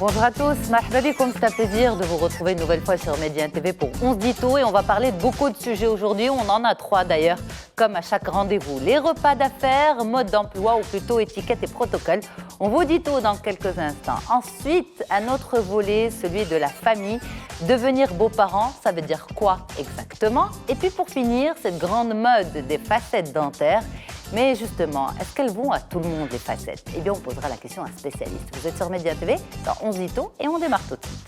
Bonjour à tous, marhaba bikoum, c'est un plaisir de vous retrouver une nouvelle fois sur Média TV pour 11 Dito et on va parler de beaucoup de sujets aujourd'hui, on en a 3 d'ailleurs, comme à chaque rendez-vous. Les repas d'affaires, mode d'emploi ou plutôt étiquette et protocole. On vous dit tout dans quelques instants. Ensuite, un autre volet, celui de la famille. Devenir beaux-parents, ça veut dire quoi exactement? Et puis pour finir, cette grande mode des facettes dentaires. Mais justement, est-ce qu'elles vont à tout le monde, les facettes? Eh bien, on posera la question à un spécialiste. Vous êtes sur Média TV, dans 11 Dito, et on démarre tout de suite.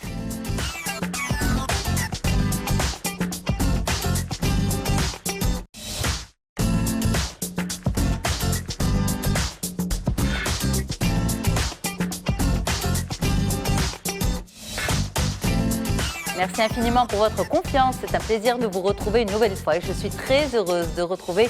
Merci infiniment pour votre confiance. C'est un plaisir de vous retrouver une nouvelle fois. Et je suis très heureuse de retrouver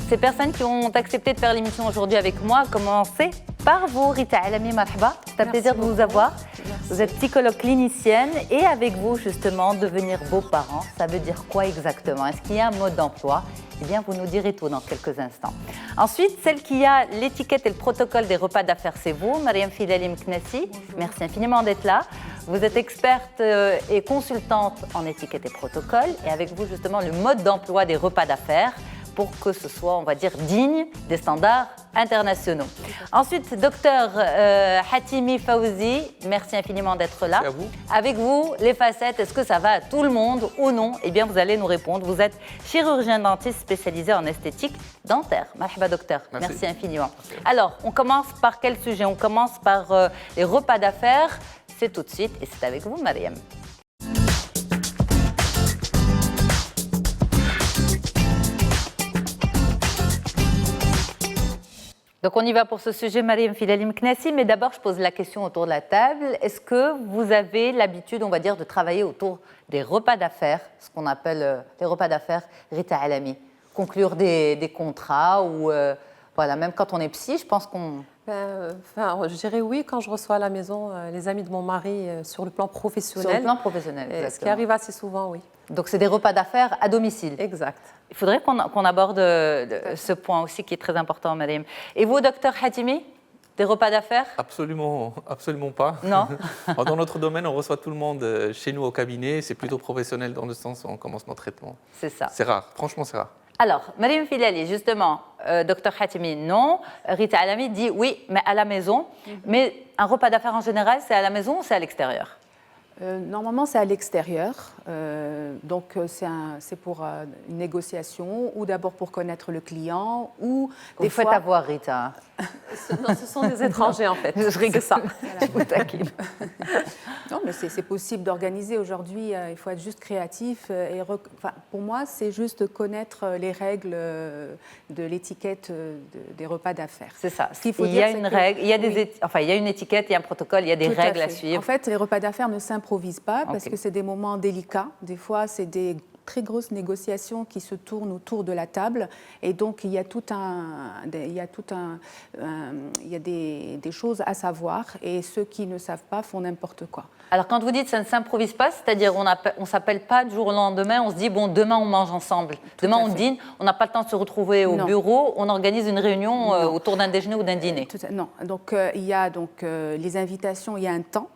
ces personnes qui ont accepté de faire l'émission aujourd'hui avec moi, à commencer par vous, Rita Alami, marhaba. C'est un plaisir de vous avoir. Merci. Vous êtes psychologue clinicienne et avec vous, justement, devenir beaux-parents, ça veut dire quoi exactement? Est-ce qu'il y a un mode d'emploi? Eh bien, vous nous direz tout dans quelques instants. Ensuite, celle qui a l'étiquette et le protocole des repas d'affaires, c'est vous, Mariam Filali Mknessi. Merci infiniment d'être là. Vous êtes experte et consultante en étiquette et protocole et avec vous, justement, le mode d'emploi des repas d'affaires pour que ce soit, on va dire, digne des standards internationaux. Ensuite, docteur Hatimi Fawzi, merci infiniment d'être là. Merci à vous. Avec vous, les facettes, est-ce que ça va à tout le monde ou non? Eh bien, vous allez nous répondre. Vous êtes chirurgien dentiste spécialisé en esthétique dentaire. Marhaba, docteur. Merci infiniment. Merci. Alors, on commence par quel sujet? On commence par les repas d'affaires. C'est tout de suite et c'est avec vous, Mariam. Donc on y va pour ce sujet, Mariam Filali Mknessi, mais d'abord je pose la question autour de la table. Est-ce que vous avez l'habitude, on va dire, de travailler autour des repas d'affaires, ce qu'on appelle les repas d'affaires Rita Alami, conclure des contrats ou voilà, même quand on est psy, je pense qu'on... je dirais oui quand je reçois à la maison les amis de mon mari sur le plan professionnel. Sur le plan professionnel, ce qui arrive assez souvent, oui. Donc c'est des repas d'affaires à domicile. Exact. Il faudrait qu'on aborde ce point aussi qui est très important, Mariam. Et vous, docteur Hatimi, des repas d'affaires? Absolument, absolument pas. Non. Dans notre domaine, on reçoit tout le monde chez nous au cabinet. C'est plutôt professionnel dans le sens où on commence nos traitements. C'est ça. C'est rare, franchement c'est rare. Alors, Mariam Filali, justement, docteur Hatimi, non. Rita Alami dit oui, mais à la maison. Mais un repas d'affaires en général, c'est à la maison ou c'est à l'extérieur? Normalement, c'est à l'extérieur. Donc, c'est pour une négociation ou d'abord pour connaître le client ou des fois... Vous faites avoir, Rita. Non, ce sont des étrangers, en fait. Je rigole. Ça. Je vous taquine. Non, mais c'est possible d'organiser. Aujourd'hui, il faut être juste créatif. Pour moi, c'est juste connaître les règles de l'étiquette des repas d'affaires. C'est ça. Il y a une règle, il y a il y a une étiquette, il y a un protocole, il y a des règles à suivre. En fait, les repas d'affaires ne s'improvisent pas parce que c'est des moments délicats. Des fois, c'est des très grosses négociations qui se tournent autour de la table et donc il y a des choses à savoir et ceux qui ne savent pas font n'importe quoi. Alors quand vous dites ça ne s'improvise pas, c'est-à-dire on s'appelle pas du jour au lendemain, on se dit bon demain on mange ensemble, demain on dîne, on n'a pas le temps de se retrouver au bureau, on organise une réunion autour d'un déjeuner ou d'un dîner. Non, donc il y a les invitations, il y a un temps.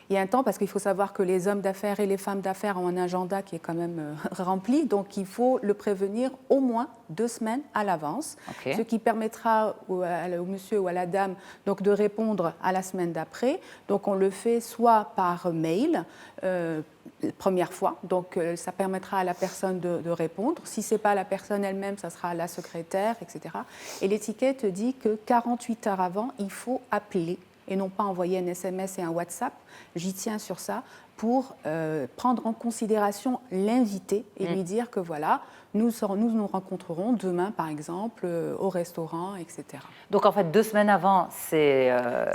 Il y a un temps parce qu'il faut savoir que les hommes d'affaires et les femmes d'affaires ont un agenda qui est quand même rempli, donc il faut le prévenir au moins 2 semaines à l'avance, ce qui permettra au monsieur ou à la dame donc, de répondre à la semaine d'après. Donc on le fait soit par mail, première fois, donc ça permettra à la personne de répondre. Si ce n'est pas la personne elle-même, ça sera la secrétaire, etc. Et l'étiquette dit que 48 heures avant, il faut appeler et non pas envoyer un SMS et un WhatsApp, j'y tiens sur ça, pour prendre en considération l'invité et lui dire que voilà, nous rencontrerons demain, par exemple, au restaurant, etc. Donc en fait, 2 semaines avant, c'est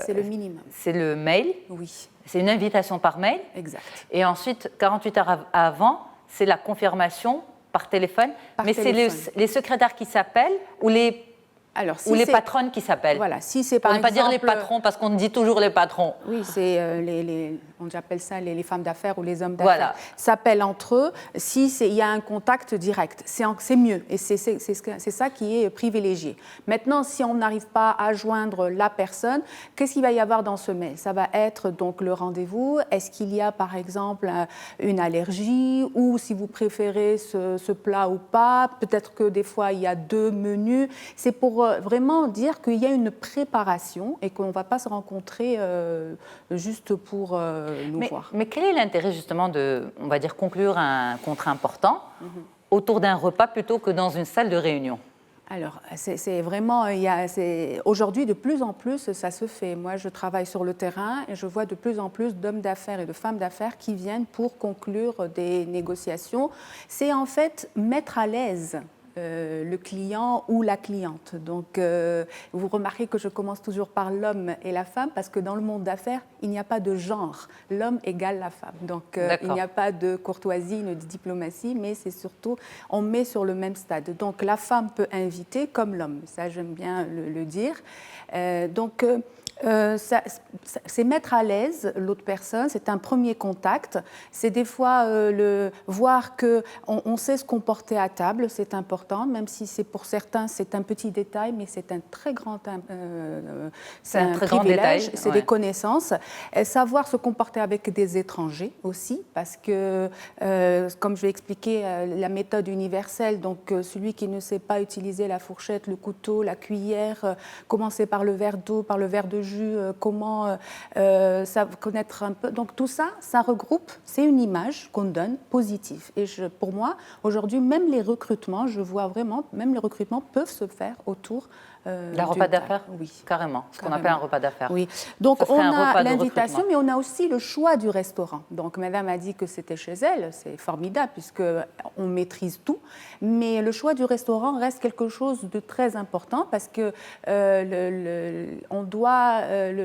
le minimum. C'est le mail. Oui. C'est une invitation par mail. Exact. Et ensuite, 48 heures avant, c'est la confirmation par téléphone. Mais c'est les secrétaires qui s'appellent ou les Alors, ou les patronnes qui s'appellent. Voilà, si c'est Pour par ne pas exemple, dire les patrons, parce qu'on dit toujours les patrons. Oui, c'est on appelle ça les femmes d'affaires ou les hommes d'affaires. Voilà. S'appellent entre eux. Si il y a un contact direct, c'est mieux et c'est ça qui est privilégié. Maintenant, si on n'arrive pas à joindre la personne, qu'est-ce qu'il va y avoir dans ce mail? Ça va être donc le rendez-vous. Est-ce qu'il y a par exemple une allergie ou si vous préférez ce plat ou pas? Peut-être que des fois il y a 2 menus. C'est pour vraiment dire qu'il y a une préparation et qu'on ne va pas se rencontrer juste pour nous voir. Mais quel est l'intérêt justement de, on va dire, conclure un contrat important autour d'un repas plutôt que dans une salle de réunion? Alors, c'est vraiment, aujourd'hui, de plus en plus, ça se fait. Moi, je travaille sur le terrain et je vois de plus en plus d'hommes d'affaires et de femmes d'affaires qui viennent pour conclure des négociations. C'est en fait mettre à l'aise le client ou la cliente. Donc, vous remarquez que je commence toujours par l'homme et la femme parce que dans le monde d'affaires, il n'y a pas de genre. L'homme égale la femme. Donc, il n'y a pas de courtoisie, ni de diplomatie, mais c'est surtout, on met sur le même stade. Donc, la femme peut inviter comme l'homme. Ça, j'aime bien le dire. C'est mettre à l'aise l'autre personne, c'est un premier contact, c'est des fois voir qu'on sait se comporter à table, c'est important, même si c'est pour certains c'est un petit détail, mais c'est un très grand c'est un très privilège, grand détail, c'est des connaissances. Savoir se comporter avec des étrangers aussi, parce que, comme je vais expliquer, la méthode universelle, donc celui qui ne sait pas utiliser la fourchette, le couteau, la cuillère, commencer par le verre d'eau, par le verre de jus, comment connaître un peu. Donc tout ça, ça regroupe, c'est une image qu'on donne positive. Et pour moi, aujourd'hui, même les recrutements, je vois vraiment, même les recrutements peuvent se faire autour d'un repas d'affaires. Oui. Carrément, ce qu'on appelle un repas d'affaires. Oui, donc ça on a l'invitation, mais on a aussi le choix du restaurant. Donc madame a dit que c'était chez elle, c'est formidable puisqu'on maîtrise tout, mais le choix du restaurant reste quelque chose de très important parce que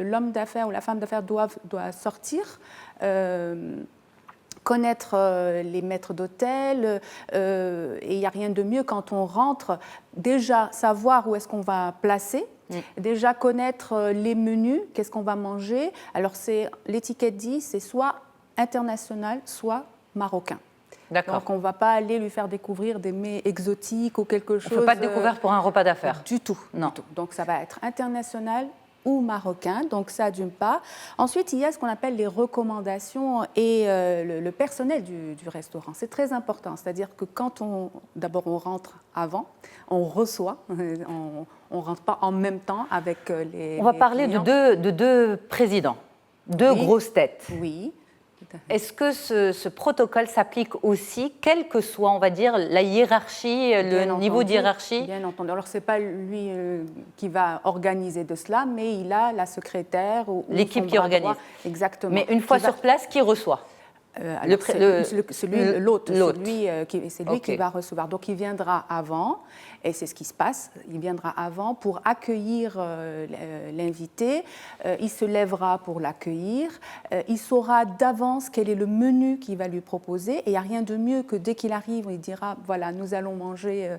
l'homme d'affaires ou la femme d'affaires doit sortir, connaître les maîtres d'hôtel, et il n'y a rien de mieux quand on rentre, déjà savoir où est-ce qu'on va placer, déjà connaître les menus, qu'est-ce qu'on va manger. Alors l'étiquette dit, c'est soit international, soit marocain. D'accord. Donc on ne va pas aller lui faire découvrir des mets exotiques ou quelque chose. On ne peut pas te découvrir pour un repas d'affaires. Du tout. Non. Du tout. Donc ça va être international ou marocain, donc ça d'une part. Ensuite, il y a ce qu'on appelle les recommandations et le personnel du restaurant. C'est très important, c'est-à-dire que quand d'abord on rentre avant, on reçoit, on ne rentre pas en même temps avec les On va parler de deux présidents, deux grosses têtes. Oui. Est-ce que ce protocole s'applique aussi, quelle que soit, on va dire, la hiérarchie, le niveau de hiérarchie? Bien entendu. Alors, ce n'est pas lui qui va organiser de cela, mais il a la secrétaire ou l'équipe qui organise. Exactement. Mais une fois sur place, qui reçoit? C'est lui Okay. qui va recevoir. Donc, il viendra avant, et c'est ce qui se passe, il viendra avant pour accueillir l'invité, il se lèvera pour l'accueillir, il saura d'avance quel est le menu qu'il va lui proposer, et il n'y a rien de mieux que dès qu'il arrive, il dira, voilà, nous allons manger,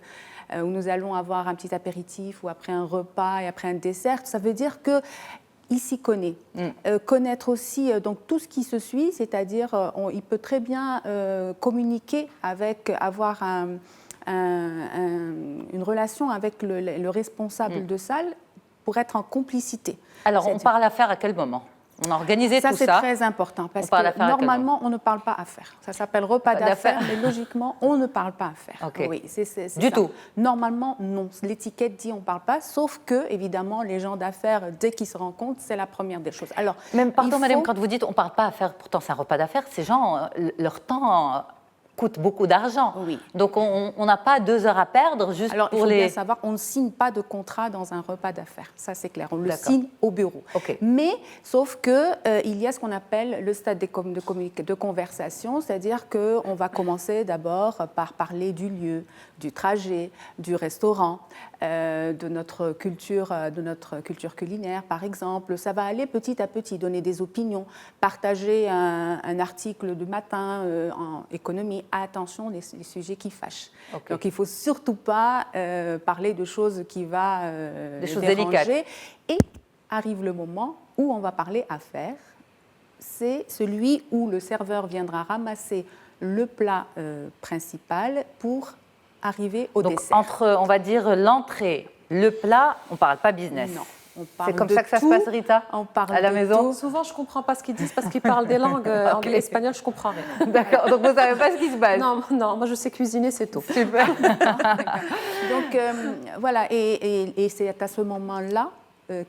ou nous allons avoir un petit apéritif, ou après un repas, et après un dessert. Ça veut dire que il s'y connaît. Connaître aussi donc, tout ce qui se suit, c'est-à-dire il peut très bien communiquer avoir une relation avec le responsable de salle pour être en complicité. Alors, on parle affaires à quel moment? On a organisé tout ça. Ça, c'est très important parce que normalement, on ne parle pas affaires. Ça s'appelle repas d'affaires, mais logiquement, on ne parle pas affaires. Okay. Oui, c'est du ça. tout. Normalement, non. L'étiquette dit on ne parle pas, sauf que, évidemment, les gens d'affaires, dès qu'ils se rencontrent, c'est la première des choses. Alors, même, pardon, madame, quand vous dites on ne parle pas affaires, pourtant c'est un repas d'affaires, ces gens, leur temps coûte beaucoup d'argent. Oui. Donc, on n'a pas 2 heures à perdre juste alors, pour il faut bien savoir, on ne signe pas de contrat dans un repas d'affaires. Ça, c'est clair. On le signe au bureau. Okay. Mais, sauf qu'il y a ce qu'on appelle le stade de conversation, c'est-à-dire qu'on va commencer d'abord par parler du lieu, du trajet, du restaurant, de notre culture culinaire, par exemple. Ça va aller petit à petit, donner des opinions, partager un article du matin en économie, attention, les sujets qui fâchent. Ok. Donc il ne faut surtout pas parler de choses qui vont Des choses déranger. délicates. Et arrive le moment où on va parler affaires. C'est celui où le serveur viendra ramasser le plat principal pour arriver au Donc, dessert. entre, on va dire, l'entrée, le plat, on ne parle pas business. Non, on parle C'est comme de ça que ça se tout. passe, Rita, On parle à la de maison. tout. Souvent, je ne comprends pas ce qu'ils disent parce qu'ils parlent des langues anglais et espagnol, je ne comprends rien. D'accord, donc vous ne savez pas ce qui se passe. Non, non, moi je sais cuisiner, c'est tout. Super. Donc voilà, et c'est à ce moment-là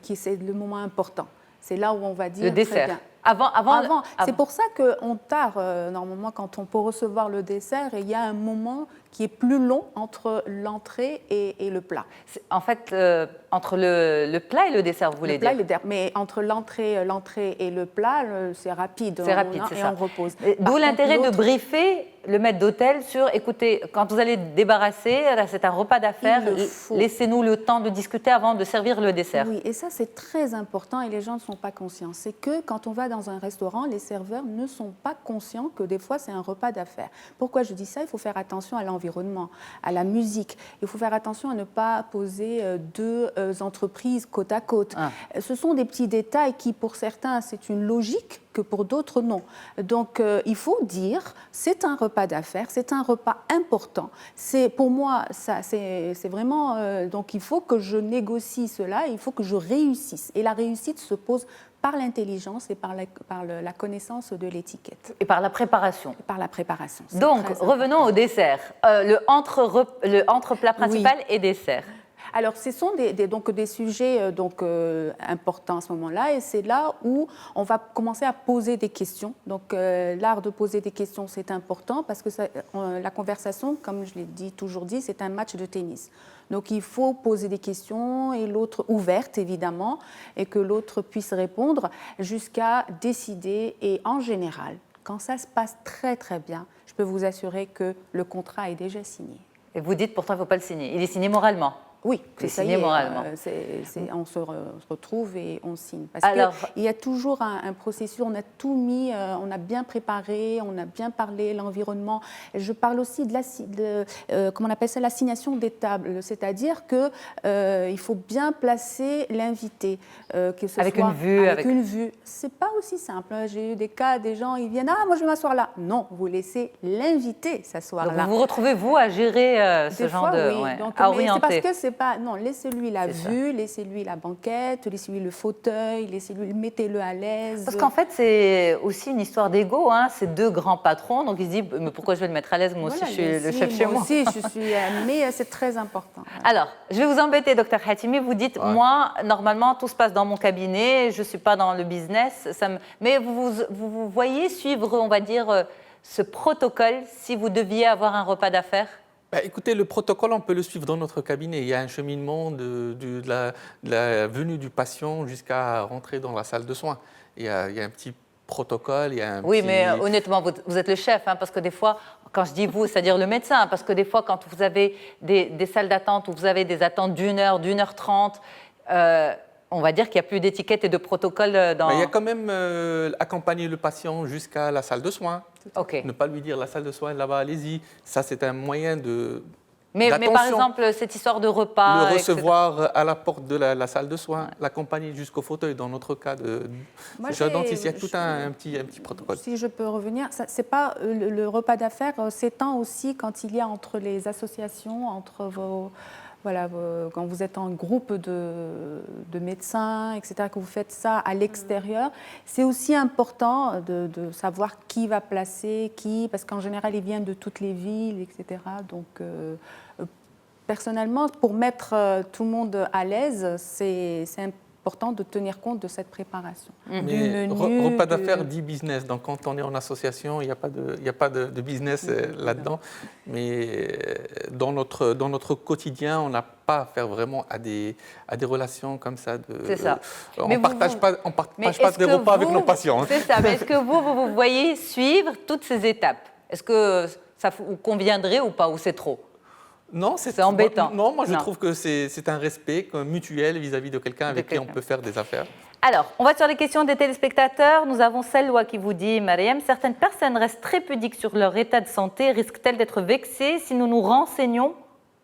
qui c'est le moment important. C'est là où on va dire Le très dessert. bien. Avant. C'est pour ça qu'on tard, normalement, quand on peut recevoir le dessert, il y a un moment qui est plus long entre l'entrée et le plat. En fait, entre le plat et le dessert, vous voulez Le plat dire et le dessert. Mais entre l'entrée et le plat, c'est rapide. C'est rapide, c'est et ça. on repose. D'où Par contre, l'intérêt de l'autre, briefer le maître d'hôtel sur, écoutez, quand vous allez débarrasser, là, c'est un repas d'affaires, Il le faut. laissez-nous le temps de discuter avant de servir le dessert. Oui, et ça c'est très important et les gens ne sont pas conscients. C'est que quand on va dans un restaurant, les serveurs ne sont pas conscients que des fois c'est un repas d'affaires. Pourquoi je dis ça? Il faut faire attention à l'environnement, à la musique. Il faut faire attention à ne pas poser deux entreprises côte à côte. Ah. Ce sont des petits détails qui pour certains c'est une logique, que pour d'autres non. Donc il faut dire c'est un repas d'affaires, c'est un repas important. C'est pour moi ça c'est vraiment donc il faut que je négocie cela, il faut que je réussisse. Et la réussite se pose par l'intelligence et par la connaissance de l'étiquette. Et par la préparation. Et par la préparation. C'est Donc, très revenons important. au dessert. Le entre-plat principal et dessert. Alors, ce sont donc des sujets importants à ce moment-là, et c'est là où on va commencer à poser des questions. Donc, l'art de poser des questions, c'est important parce que la conversation, comme je l'ai toujours dit, c'est un match de tennis. Donc, il faut poser des questions, et l'autre ouverte, évidemment, et que l'autre puisse répondre jusqu'à décider. Et en général, quand ça se passe très, très bien, je peux vous assurer que le contrat est déjà signé. Et vous dites pourtant il ne faut pas le signer. Il est signé moralement. Oui, C'est ça signé y est, moralement. On se retrouve et on signe. Parce Alors, qu'il y a toujours un processus, on a tout mis, on a bien préparé, on a bien parlé, l'environnement. Je parle aussi comment on appelle ça, l'assignation des tables, c'est-à-dire qu'il faut bien placer l'invité. Avec une vue. Avec une vue. C'est pas aussi simple. J'ai eu des cas, des gens, ils viennent, moi je vais m'asseoir là. Non, vous laissez l'invité s'asseoir donc là. vous vous retrouvez, vous, à gérer ce Des genre fois, de... oui. ouais, Donc, à mais c'est orienter. parce que c'est pas... Non, laissez-lui la C'est vue, laissez-lui la banquette, laissez-lui le fauteuil, mettez-le à l'aise. Parce qu'en fait, c'est aussi une histoire d'ego. Hein. C'est deux grands patrons, donc il se dit, mais pourquoi je vais le mettre à l'aise? Moi aussi, Voilà, je suis le chef chez moi. Moi aussi, je suis... mais c'est très important. Voilà. Alors, je vais vous embêter, docteur Hatimi. Vous dites, moi, normalement, tout se passe dans mon cabinet, je ne suis pas dans le business. Mais vous voyez suivre, on va dire, ce protocole si vous deviez avoir un repas d'affaires? Écoutez, le protocole, on peut le suivre dans notre cabinet. Il y a un cheminement de la venue du patient jusqu'à rentrer dans la salle de soins. Il y a un petit protocole. Oui, mais honnêtement, vous êtes le chef, hein, parce que des fois, quand je dis vous, c'est-à-dire le médecin, parce que des fois, quand vous avez des salles d'attente où vous avez des attentes d'1 heure, d'1h30, on va dire qu'il n'y a plus d'étiquette et de protocole dans... Mais il y a quand même accompagner le patient jusqu'à la salle de soins. Ok. Ne pas lui dire la salle de soins là-bas, allez-y. Ça, c'est un moyen de... Mais par exemple, cette histoire de repas... Le recevoir à la porte de la salle de soins, l'accompagner jusqu'au fauteuil. Dans notre cas de dentiste, il y a tout un petit protocole. Si je peux revenir, c'est pas le repas d'affaires s'étend aussi quand il y a entre les associations, entre vos... Voilà, quand vous êtes en groupe de médecins, etc., que vous faites ça à l'extérieur, c'est aussi important de savoir qui va placer qui, parce qu'en général, ils viennent de toutes les villes, etc. Donc, personnellement, pour mettre tout le monde à l'aise, c'est important de tenir compte de cette préparation. Mais repas d'affaires dit business. Donc, quand on est en association, il n'y a pas de business là-dedans. Mais dans notre quotidien, on n'a pas à faire vraiment à des relations comme ça. C'est ça. On ne partage pas des repas avec nos patients. C'est ça. Mais est-ce que vous voyez suivre toutes ces étapes? Est-ce que ça vous conviendrait ou pas, ou c'est trop? Non, c'est embêtant. Non, moi je trouve que c'est un respect mutuel vis-à-vis de quelqu'un avec qui on peut faire des affaires. Alors, on va sur les questions des téléspectateurs. Nous avons Selwa qui vous dit, Mariam, certaines personnes restent très pudiques sur leur état de santé. Risquent-elles d'être vexées si nous nous renseignons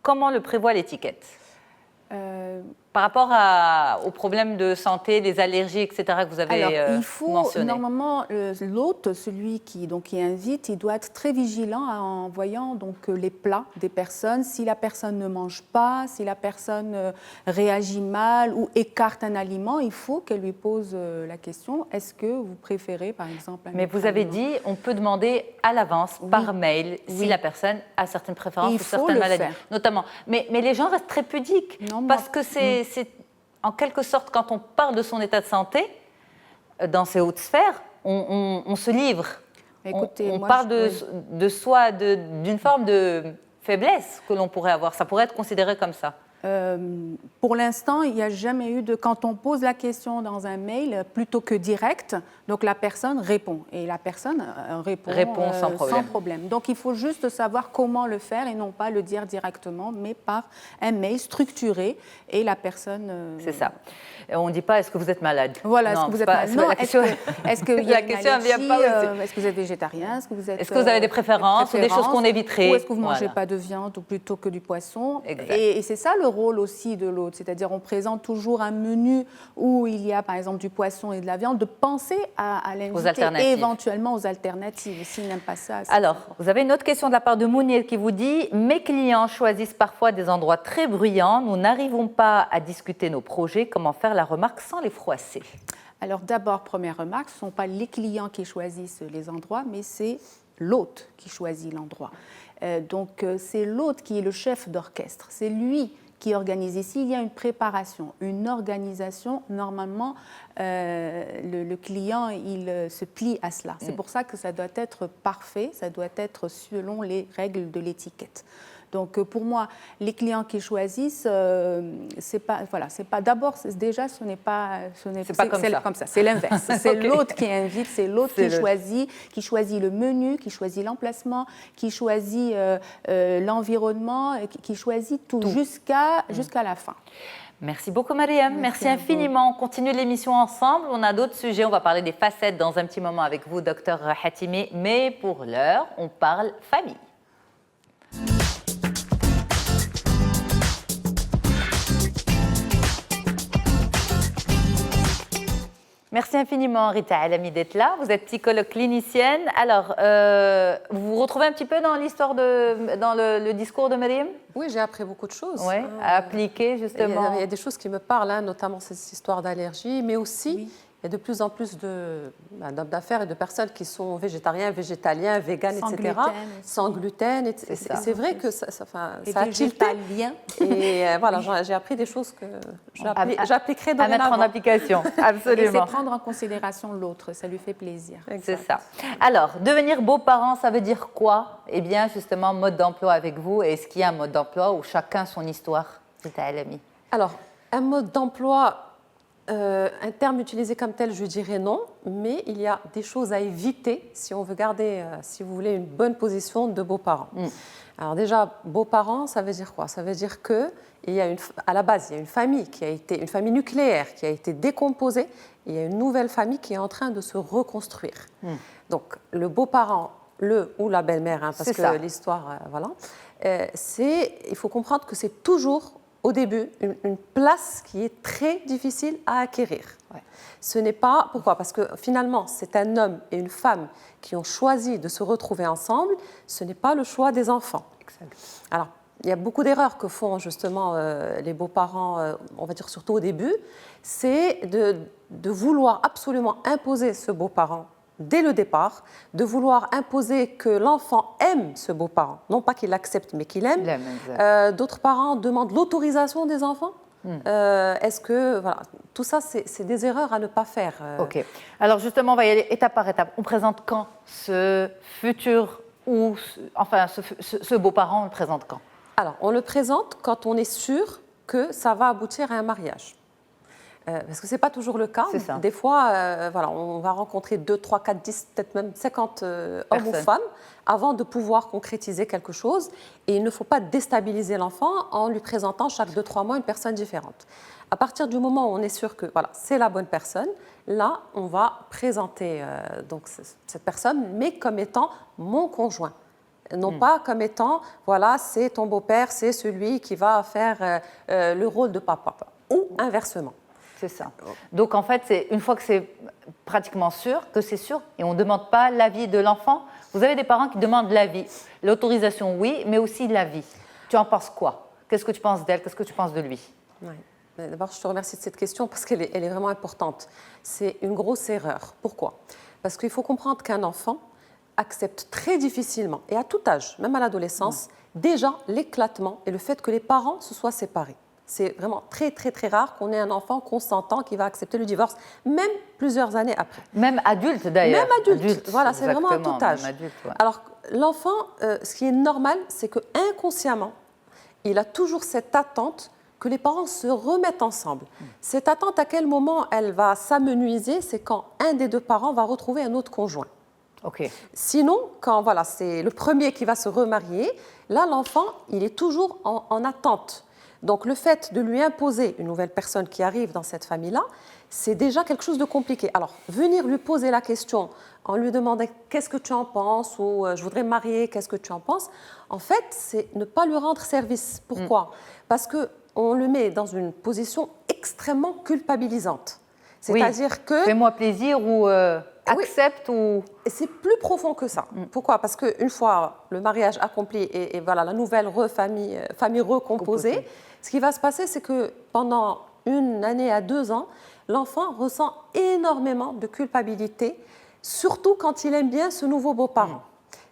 comment le prévoit l'étiquette ? Par rapport aux problèmes de santé, les allergies, etc. que vous avez Alors, il faut, mentionné. normalement, l'hôte, celui qui invite, il doit être très vigilant en voyant les plats des personnes. Si la personne ne mange pas, si la personne réagit mal ou écarte un aliment, il faut qu'elle lui pose la question, est-ce que vous préférez, par exemple, Mais vous avez dit, on peut demander à l'avance, par mail, si la personne a certaines préférences ou certaines maladies, notamment. Mais les gens restent très pudiques, parce que c'est en quelque sorte, quand on parle de son état de santé, dans ces hautes sphères, on se livre. Écoutez, on parle de soi, d'une forme de faiblesse que l'on pourrait avoir. Ça pourrait être considéré comme ça. Pour l'instant, il n'y a jamais eu de... Quand on pose la question dans un mail, plutôt que direct, donc la personne répond. Et la personne répond sans problème. Donc il faut juste savoir comment le faire et non pas le dire directement, mais par un mail structuré. Et la personne... C'est ça. On ne dit pas « est-ce que vous êtes malade ?» Voilà, est-ce que vous êtes malade ? Non, est-ce qu'il y a une allergie ? Est-ce que vous êtes végétarien ? Est-ce que vous avez des préférences ou des choses qu'on éviterait ? Ou est-ce que vous ne mangez pas de viande ou plutôt que du poisson ? Et c'est ça le rôle aussi de l'hôte, c'est-à-dire on présente toujours un menu où il y a par exemple du poisson et de la viande, de penser à l'invité et éventuellement aux alternatives, s'il n'aime pas ça. Alors, vous avez une autre question de la part de Mounir qui vous dit « Mes clients choisissent parfois des endroits très bruyants, nous n'arrivons pas à discuter nos projets, comment faire la remarque sans les froisser ?» Alors d'abord, première remarque, ce ne sont pas les clients qui choisissent les endroits, mais c'est l'hôte qui choisit l'endroit. Donc c'est l'hôte qui est le chef d'orchestre, c'est lui qui organise. Ici, il y a une préparation, une organisation. Normalement, le client, il se plie à cela. C'est pour ça que ça doit être parfait, ça doit être selon les règles de l'étiquette. Donc, pour moi, les clients qui choisissent, c'est pas d'abord, déjà, ce n'est pas comme ça. C'est l'inverse. C'est l'hôte qui invite, c'est l'hôte qui choisit le menu, qui choisit l'emplacement, qui choisit l'environnement, qui choisit tout. Jusqu'à la fin. Merci beaucoup, Mariam. Merci infiniment. On continue l'émission ensemble. On a d'autres sujets. On va parler des facettes dans un petit moment avec vous, docteur Hatimi. Mais pour l'heure, on parle famille. Merci infiniment, Rita Alami, d'être là. Vous êtes psychologue clinicienne. Alors, vous vous retrouvez un petit peu dans l'histoire, dans le discours de Mariam ? Oui, j'ai appris beaucoup de choses. Oui, à appliquer, justement. Il y a des choses qui me parlent, notamment cette histoire d'allergie, mais aussi... Il y a de plus en plus d'hommes d'affaires et de personnes qui sont végétariens, végétaliens, véganes, etc. Sans gluten. C'est vrai que ça a tilté. Et voilà, j'ai appris des choses que j'appliquerai dorénavant. À mettre en application, absolument. Et c'est prendre en considération l'autre, ça lui fait plaisir. C'est ça. Alors, devenir beau-parent, ça veut dire quoi ? Eh bien, justement, mode d'emploi avec vous. Est-ce qu'il y a un mode d'emploi où chacun son histoire ? C'est à Alami. Alors, un mode d'emploi... un terme utilisé comme tel, je dirais non, mais il y a des choses à éviter si on veut garder, si vous voulez, une bonne position de beaux-parents. Alors déjà, beaux-parents, ça veut dire quoi ? Ça veut dire qu'à la base, il y a une famille nucléaire qui a été décomposée, et il y a une nouvelle famille qui est en train de se reconstruire. Donc le beau-parent, ou la belle-mère, parce que l'histoire, il faut comprendre que c'est toujours au début, une place qui est très difficile à acquérir. Ce n'est pas... Pourquoi ? Parce que finalement, c'est un homme et une femme qui ont choisi de se retrouver ensemble. Ce n'est pas le choix des enfants. Exact. Alors, il y a beaucoup d'erreurs que font justement les beaux-parents, on va dire surtout au début. C'est de vouloir absolument imposer ce beau-parent dès le départ, de vouloir imposer que l'enfant aime ce beau-parent, non pas qu'il l'accepte, mais qu'il aime. D'autres parents demandent l'autorisation des enfants. Est-ce que... Voilà, tout ça, c'est des erreurs à ne pas faire. OK. Alors justement, on va y aller étape par étape. On présente quand ce futur ou... Enfin, ce beau-parent, on le présente quand ? Alors, on le présente quand on est sûr que ça va aboutir à un mariage. Parce que ce n'est pas toujours le cas. C'est ça. Des fois, voilà, on va rencontrer 2, 3, 4, 10, peut-être même 50 hommes ou femmes avant de pouvoir concrétiser quelque chose. Et il ne faut pas déstabiliser l'enfant en lui présentant chaque 2-3 mois une personne différente. À partir du moment où on est sûr que voilà, c'est la bonne personne, là, on va présenter donc, cette personne, mais comme étant mon conjoint. Non pas comme étant, voilà, c'est ton beau-père, c'est celui qui va faire le rôle de papa. Ou inversement. C'est ça. Donc en fait, une fois que c'est pratiquement sûr, et on ne demande pas l'avis de l'enfant, vous avez des parents qui demandent l'avis. L'autorisation, oui, mais aussi l'avis. Tu en penses quoi? Qu'est-ce que tu penses d'elle? Qu'est-ce que tu penses de lui? Oui. D'abord, je te remercie de cette question parce qu'elle est vraiment importante. C'est une grosse erreur. Pourquoi? Parce qu'il faut comprendre qu'un enfant accepte très difficilement, et à tout âge, même à l'adolescence, déjà l'éclatement et le fait que les parents se soient séparés. C'est vraiment très, très, très rare qu'on ait un enfant consentant qui va accepter le divorce, même plusieurs années après. Même adulte, d'ailleurs. Même adulte. Voilà, c'est vraiment à tout âge. Adulte, ouais. Alors, l'enfant, ce qui est normal, c'est qu'inconsciemment, il a toujours cette attente que les parents se remettent ensemble. Cette attente, à quel moment elle va s'amenuiser? C'est quand un des deux parents va retrouver un autre conjoint. Okay. Sinon, quand voilà, c'est le premier qui va se remarier, là, l'enfant, il est toujours en attente. Donc, le fait de lui imposer une nouvelle personne qui arrive dans cette famille-là, c'est déjà quelque chose de compliqué. Alors, venir lui poser la question en lui demandant « qu'est-ce que tu en penses ?» ou « je voudrais me marier, qu'est-ce que tu en penses ?» En fait, c'est ne pas lui rendre service. Pourquoi? Parce qu'on le met dans une position extrêmement culpabilisante. C'est-à-dire que... Fais-moi plaisir ou accepte ou... Et c'est plus profond que ça. Pourquoi? Parce qu'une fois le mariage accompli et voilà, la nouvelle famille recomposée, ce qui va se passer, c'est que pendant 1 année à 2 ans, l'enfant ressent énormément de culpabilité, surtout quand il aime bien ce nouveau beau-parent.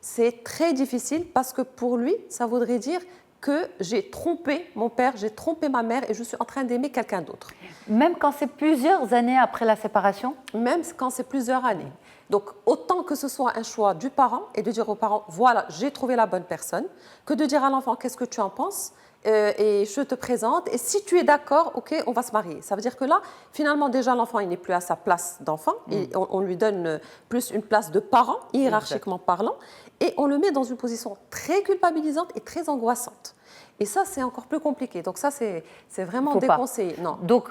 C'est très difficile parce que pour lui, ça voudrait dire que j'ai trompé mon père, j'ai trompé ma mère et je suis en train d'aimer quelqu'un d'autre. Même quand c'est plusieurs années après la séparation? Même quand c'est plusieurs années. Donc, autant que ce soit un choix du parent et de dire aux parents, voilà, j'ai trouvé la bonne personne, que de dire à l'enfant, qu'est-ce que tu en penses? Et je te présente, et si tu es d'accord, ok, on va se marier. Ça veut dire que là, finalement, déjà, l'enfant, il n'est plus à sa place d'enfant, et on lui donne plus une place de parent, hiérarchiquement parlant, et on le met dans une position très culpabilisante et très angoissante. Et ça, c'est encore plus compliqué. Donc ça, c'est vraiment déconseillé. Non. Donc,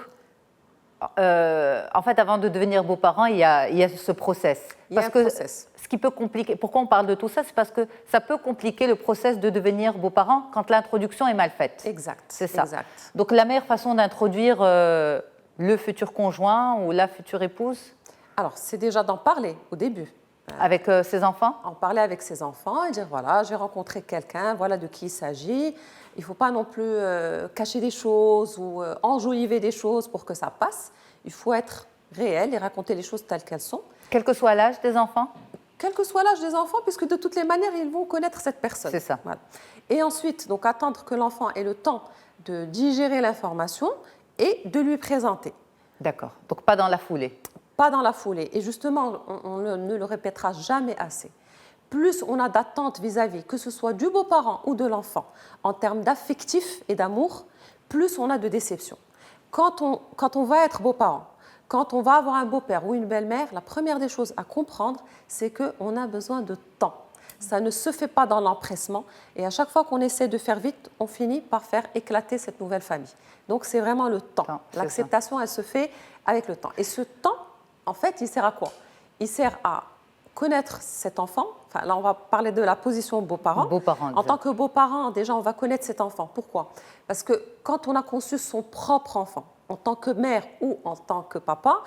en fait, avant de devenir beau-parent, il y a ce process. Ce qui peut compliquer, pourquoi on parle de tout ça, c'est parce que ça peut compliquer le process de devenir beau-parent quand l'introduction est mal faite. Exact. C'est ça. Exact. Donc la meilleure façon d'introduire le futur conjoint ou la future épouse? Alors, c'est déjà d'en parler au début. Avec ses enfants? En parler avec ses enfants et dire, voilà, j'ai rencontré quelqu'un, voilà de qui il s'agit. Il ne faut pas non plus cacher des choses ou enjoliver des choses pour que ça passe. Il faut être réel et raconter les choses telles qu'elles sont. Quel que soit l'âge des enfants? Quel que soit l'âge des enfants, puisque de toutes les manières, ils vont connaître cette personne. C'est ça. Voilà. Et ensuite, donc, attendre que l'enfant ait le temps de digérer l'information et de lui présenter. D'accord. Donc pas dans la foulée. Pas dans la foulée. Et justement, on ne le répétera jamais assez. Plus on a d'attentes vis-à-vis, que ce soit du beau-parent ou de l'enfant, en termes d'affectif et d'amour, plus on a de déception. Quand on va être beau-parent, quand on va avoir un beau-père ou une belle-mère, la première des choses à comprendre, c'est qu'on a besoin de temps. Ça ne se fait pas dans l'empressement. Et à chaque fois qu'on essaie de faire vite, on finit par faire éclater cette nouvelle famille. Donc c'est vraiment le temps. L'acceptation, elle se fait avec le temps. Et ce temps, en fait, il sert à quoi? Il sert à connaître cet enfant. Enfin, là, on va parler de la position beau-parent. En tant que beau-parent, déjà, on va connaître cet enfant. Pourquoi? Parce que quand on a conçu son propre enfant, en tant que mère ou en tant que papa,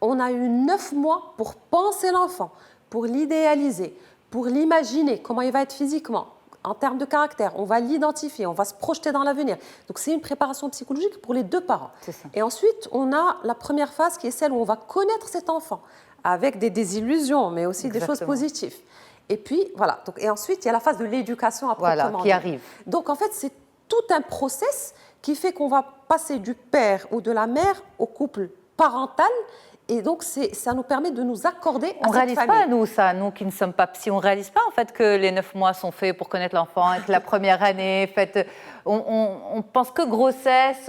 on a eu 9 mois pour penser l'enfant, pour l'idéaliser, pour l'imaginer, comment il va être physiquement, en termes de caractère. On va l'identifier, on va se projeter dans l'avenir. Donc, c'est une préparation psychologique pour les deux parents. Et ensuite, on a la première phase qui est celle où on va connaître cet enfant, avec des désillusions, mais aussi des choses positives. Et puis, voilà. Donc, et ensuite, il y a la phase de l'éducation à proprement dit. Qui arrive. Donc, en fait, c'est tout un process qui fait qu'on va passer du père ou de la mère au couple parental Et donc, ça nous permet de nous accorder à on ne réalise cette pas, famille. nous qui ne sommes pas psy, on ne réalise pas en fait que les 9 mois sont faits pour connaître l'enfant et que la première année est faite. On pense que grossesse,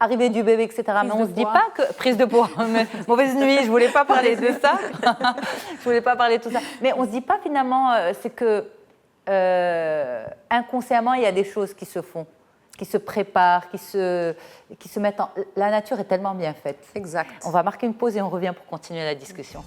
arrivée du bébé, etc. Mais on ne se dit pas que. Prise de poids, mais mauvaise nuit, je ne voulais pas parler de ça. Je ne voulais pas parler de tout ça. Mais on ne se dit pas finalement, c'est que inconsciemment, il y a des choses qui se font, qui se préparent, qui se mettent en... La nature est tellement bien faite. Exact. On va marquer une pause et on revient pour continuer la discussion.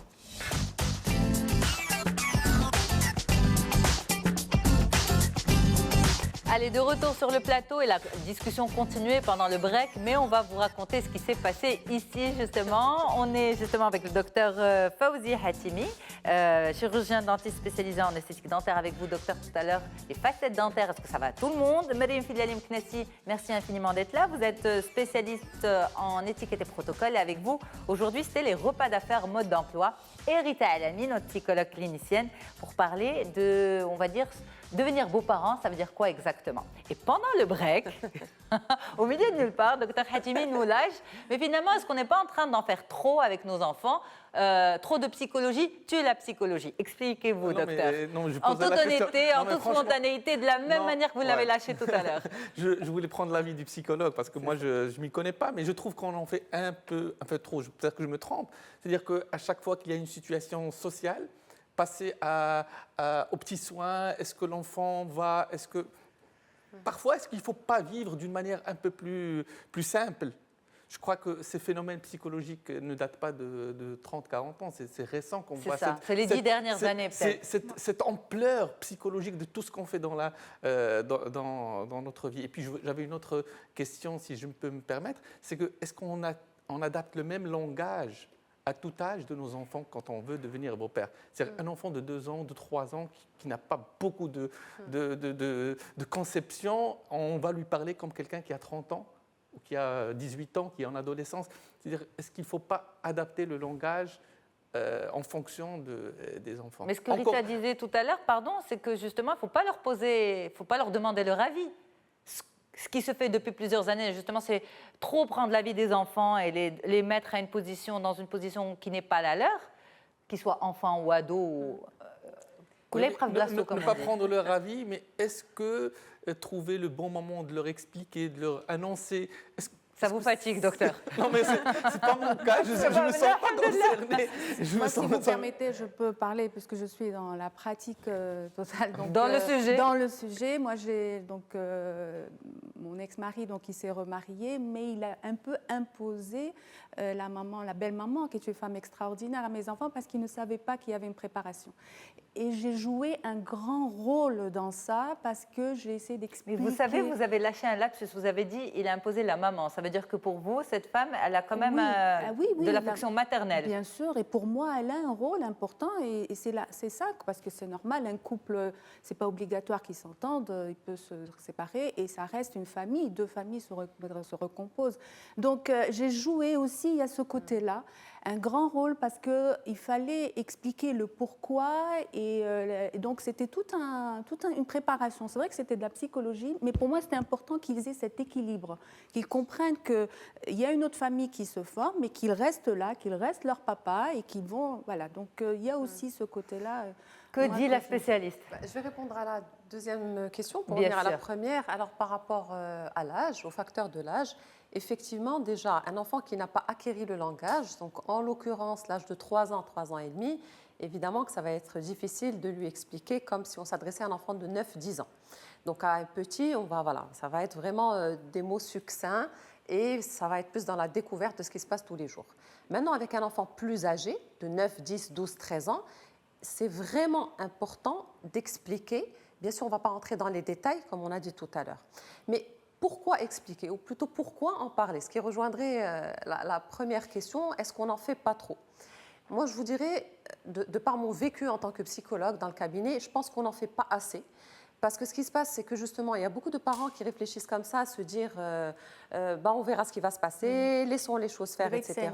Allez, de retour sur le plateau et la discussion continuait pendant le break, mais on va vous raconter ce qui s'est passé ici justement. On est justement avec le docteur Fawzi Hatimi, chirurgien dentiste spécialisé en esthétique dentaire avec vous, docteur, tout à l'heure. Les facettes dentaires, est-ce que ça va à tout le monde? Mariam Fidalim Knassi, merci infiniment d'être là. Vous êtes spécialiste en étiquette et protocole et avec vous, aujourd'hui, c'était les repas d'affaires mode d'emploi. Et Rita Alami, notre psychologue clinicienne, pour parler de, on va dire, devenir beaux-parents, ça veut dire quoi exactement? Et pendant le break, au milieu de nulle part, docteur Hatimi nous lâche. Mais finalement, est-ce qu'on n'est pas en train d'en faire trop avec nos enfants? Trop de psychologie tue la psychologie. Expliquez-vous, docteur. En toute honnêteté, en toute spontanéité, de la même manière que vous l'avez lâché tout à l'heure. Je voulais prendre l'avis du psychologue parce que moi, je ne m'y connais pas, mais je trouve qu'on en fait un peu trop. Peut-être que je me trompe. C'est-à-dire qu'à chaque fois qu'il y a une situation sociale, passer aux petits soins, est-ce que l'enfant va, parfois, est-ce qu'il ne faut pas vivre d'une manière un peu plus simple? Je crois que ces phénomènes psychologiques ne datent pas de 30-40 ans, c'est récent qu'on voit c'est les 10 dernières années peut-être. Cette ampleur psychologique de tout ce qu'on fait dans notre vie. Et puis j'avais une autre question, si je peux me permettre, c'est que est-ce qu'on adapte le même langage à tout âge de nos enfants quand on veut devenir beau-père? C'est-à-dire un enfant de 2 ans, de 3 ans, qui n'a pas beaucoup de conception, on va lui parler comme quelqu'un qui a 30 ans ou qui a 18 ans, qui est en adolescence. C'est-à-dire, est-ce qu'il ne faut pas adapter le langage en fonction des enfants? Mais ce que Rita disait tout à l'heure, pardon, c'est que justement, il ne faut pas leur demander leur avis. Ce qui se fait depuis plusieurs années, justement, c'est trop prendre l'avis des enfants et les mettre dans une position qui n'est pas la leur, qu'ils soient enfants ou ados ou... Ne pas prendre leur avis, mais est-ce que trouver le bon moment de leur expliquer, de leur annoncer... Ça vous fatigue, docteur? Non, mais c'est pas mon cas, je ne me sens pas concerné. Moi, si vous permettez, je peux parler, puisque je suis dans la pratique totale. Donc, dans le sujet? Dans le sujet. Moi, j'ai donc mon ex-mari, donc il s'est remarié, mais il a un peu imposé la belle-maman, qui est une femme extraordinaire, à mes enfants, parce qu'ils ne savaient pas qu'il y avait une préparation. Et j'ai joué un grand rôle dans ça, parce que j'ai essayé d'expliquer... Mais vous savez, vous avez lâché un lapsus, vous avez dit, il a imposé la maman. Ça veut dire que pour vous, cette femme, elle a quand même de l'affection maternelle. Bien sûr, et pour moi, elle a un rôle important, et c'est ça, parce que c'est normal, un couple, c'est pas obligatoire qu'ils s'entendent, il peut se séparer, et ça reste une famille, 2 familles se recomposent. Donc j'ai joué aussi à ce côté-là un grand rôle, parce qu'il fallait expliquer le pourquoi, et donc c'était toute une préparation. C'est vrai que c'était de la psychologie, mais pour moi c'était important qu'ils aient cet équilibre, qu'ils comprennent qu'il y a une autre famille qui se forme, mais qu'ils restent là, qu'ils restent leur papa, et qu'ils vont... Voilà, donc il y a aussi ce côté-là. Que dit la spécialiste? Je vais répondre à la deuxième question pour revenir à la première. Alors par rapport à l'âge, au facteur de l'âge, effectivement, déjà, un enfant qui n'a pas acquis le langage, donc en l'occurrence l'âge de 3 ans, 3 ans et demi, évidemment que ça va être difficile de lui expliquer comme si on s'adressait à un enfant de 9-10 ans. Donc à un petit, ça va être vraiment des mots succincts et ça va être plus dans la découverte de ce qui se passe tous les jours. Maintenant, avec un enfant plus âgé, de 9, 10, 12, 13 ans, c'est vraiment important d'expliquer. Bien sûr, on ne va pas rentrer dans les détails, comme on a dit tout à l'heure. Mais pourquoi expliquer, ou plutôt pourquoi en parler? Ce qui rejoindrait la première question, est-ce qu'on n'en fait pas trop? Moi, je vous dirais, de par mon vécu en tant que psychologue dans le cabinet, je pense qu'on n'en fait pas assez. Parce que ce qui se passe, c'est que justement, il y a beaucoup de parents qui réfléchissent comme ça, à se dire on verra ce qui va se passer, laissons les choses faire, etc.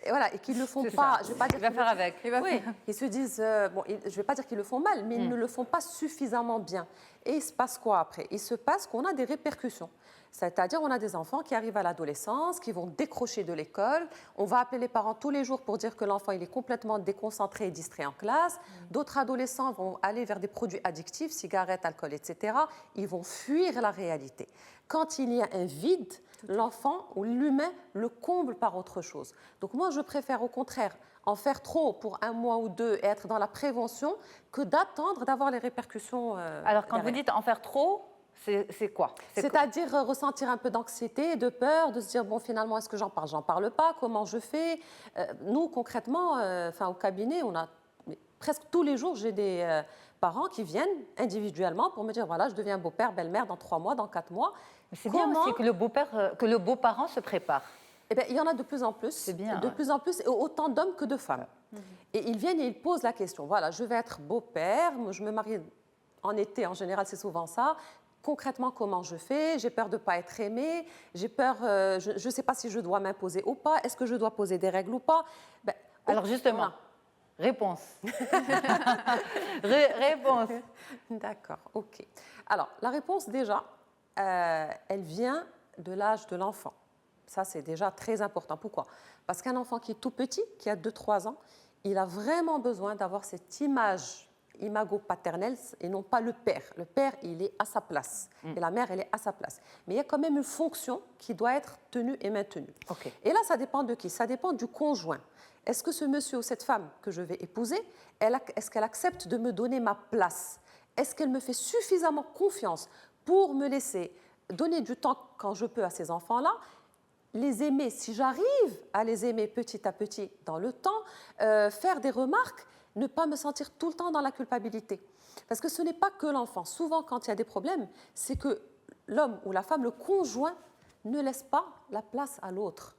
Et voilà, et qu'ils ne le font pas. Je vais pas dire il va faire avec. Oui, ils se disent, je ne vais pas dire qu'ils le font mal, mais ils ne le font pas suffisamment bien. Et il se passe quoi après? Il se passe qu'on a des répercussions. C'est-à-dire, on a des enfants qui arrivent à l'adolescence, qui vont décrocher de l'école. On va appeler les parents tous les jours pour dire que l'enfant il est complètement déconcentré et distrait en classe. D'autres adolescents vont aller vers des produits addictifs, cigarettes, alcool, etc. Ils vont fuir la réalité. Quand il y a un vide, l'enfant ou l'humain le comble par autre chose. Donc moi, je préfère au contraire en faire trop pour 1 mois ou 2 et être dans la prévention que d'attendre d'avoir les répercussions. Alors, quand vous dites en faire trop, c'est quoi? C'est-à-dire ressentir un peu d'anxiété, de peur, de se dire, bon, finalement, est-ce que j'en parle? J'en parle pas, comment je fais? Nous, concrètement, au cabinet, presque tous les jours, j'ai des parents qui viennent individuellement pour me dire, voilà, je deviens beau-père, belle-mère dans 3 mois, dans 4 mois. Mais c'est bien aussi que le beau-parent se prépare. Eh bien, il y en a de plus en plus. C'est bien. De plus en plus, et autant d'hommes que de femmes. Et ils viennent et ils posent la question. Voilà, je vais être beau-père, je me marie en été, en général, c'est souvent ça. Concrètement, comment je fais? J'ai peur de ne pas être aimée. J'ai peur, je ne sais pas si je dois m'imposer ou pas. Est-ce que je dois poser des règles ou pas? Alors justement, réponse. Réponse. D'accord, ok. Alors, la réponse, déjà, elle vient de l'âge de l'enfant. Ça, c'est déjà très important. Pourquoi? Parce qu'un enfant qui est tout petit, qui a 2-3 ans, il a vraiment besoin d'avoir cette image imago-paternelle et non pas le père. Le père, il est à sa place et la mère, elle est à sa place. Mais il y a quand même une fonction qui doit être tenue et maintenue. Okay. Et là, ça dépend de qui? Ça dépend du conjoint. Est-ce que ce monsieur ou cette femme que je vais épouser, est-ce qu'elle accepte de me donner ma place? Est-ce qu'elle me fait suffisamment confiance pour me laisser donner du temps quand je peux à ces enfants-là, les aimer, si j'arrive à les aimer petit à petit dans le temps, faire des remarques, ne pas me sentir tout le temps dans la culpabilité. Parce que ce n'est pas que l'enfant. Souvent, quand il y a des problèmes, c'est que l'homme ou la femme, le conjoint, ne laisse pas la place à l'autre.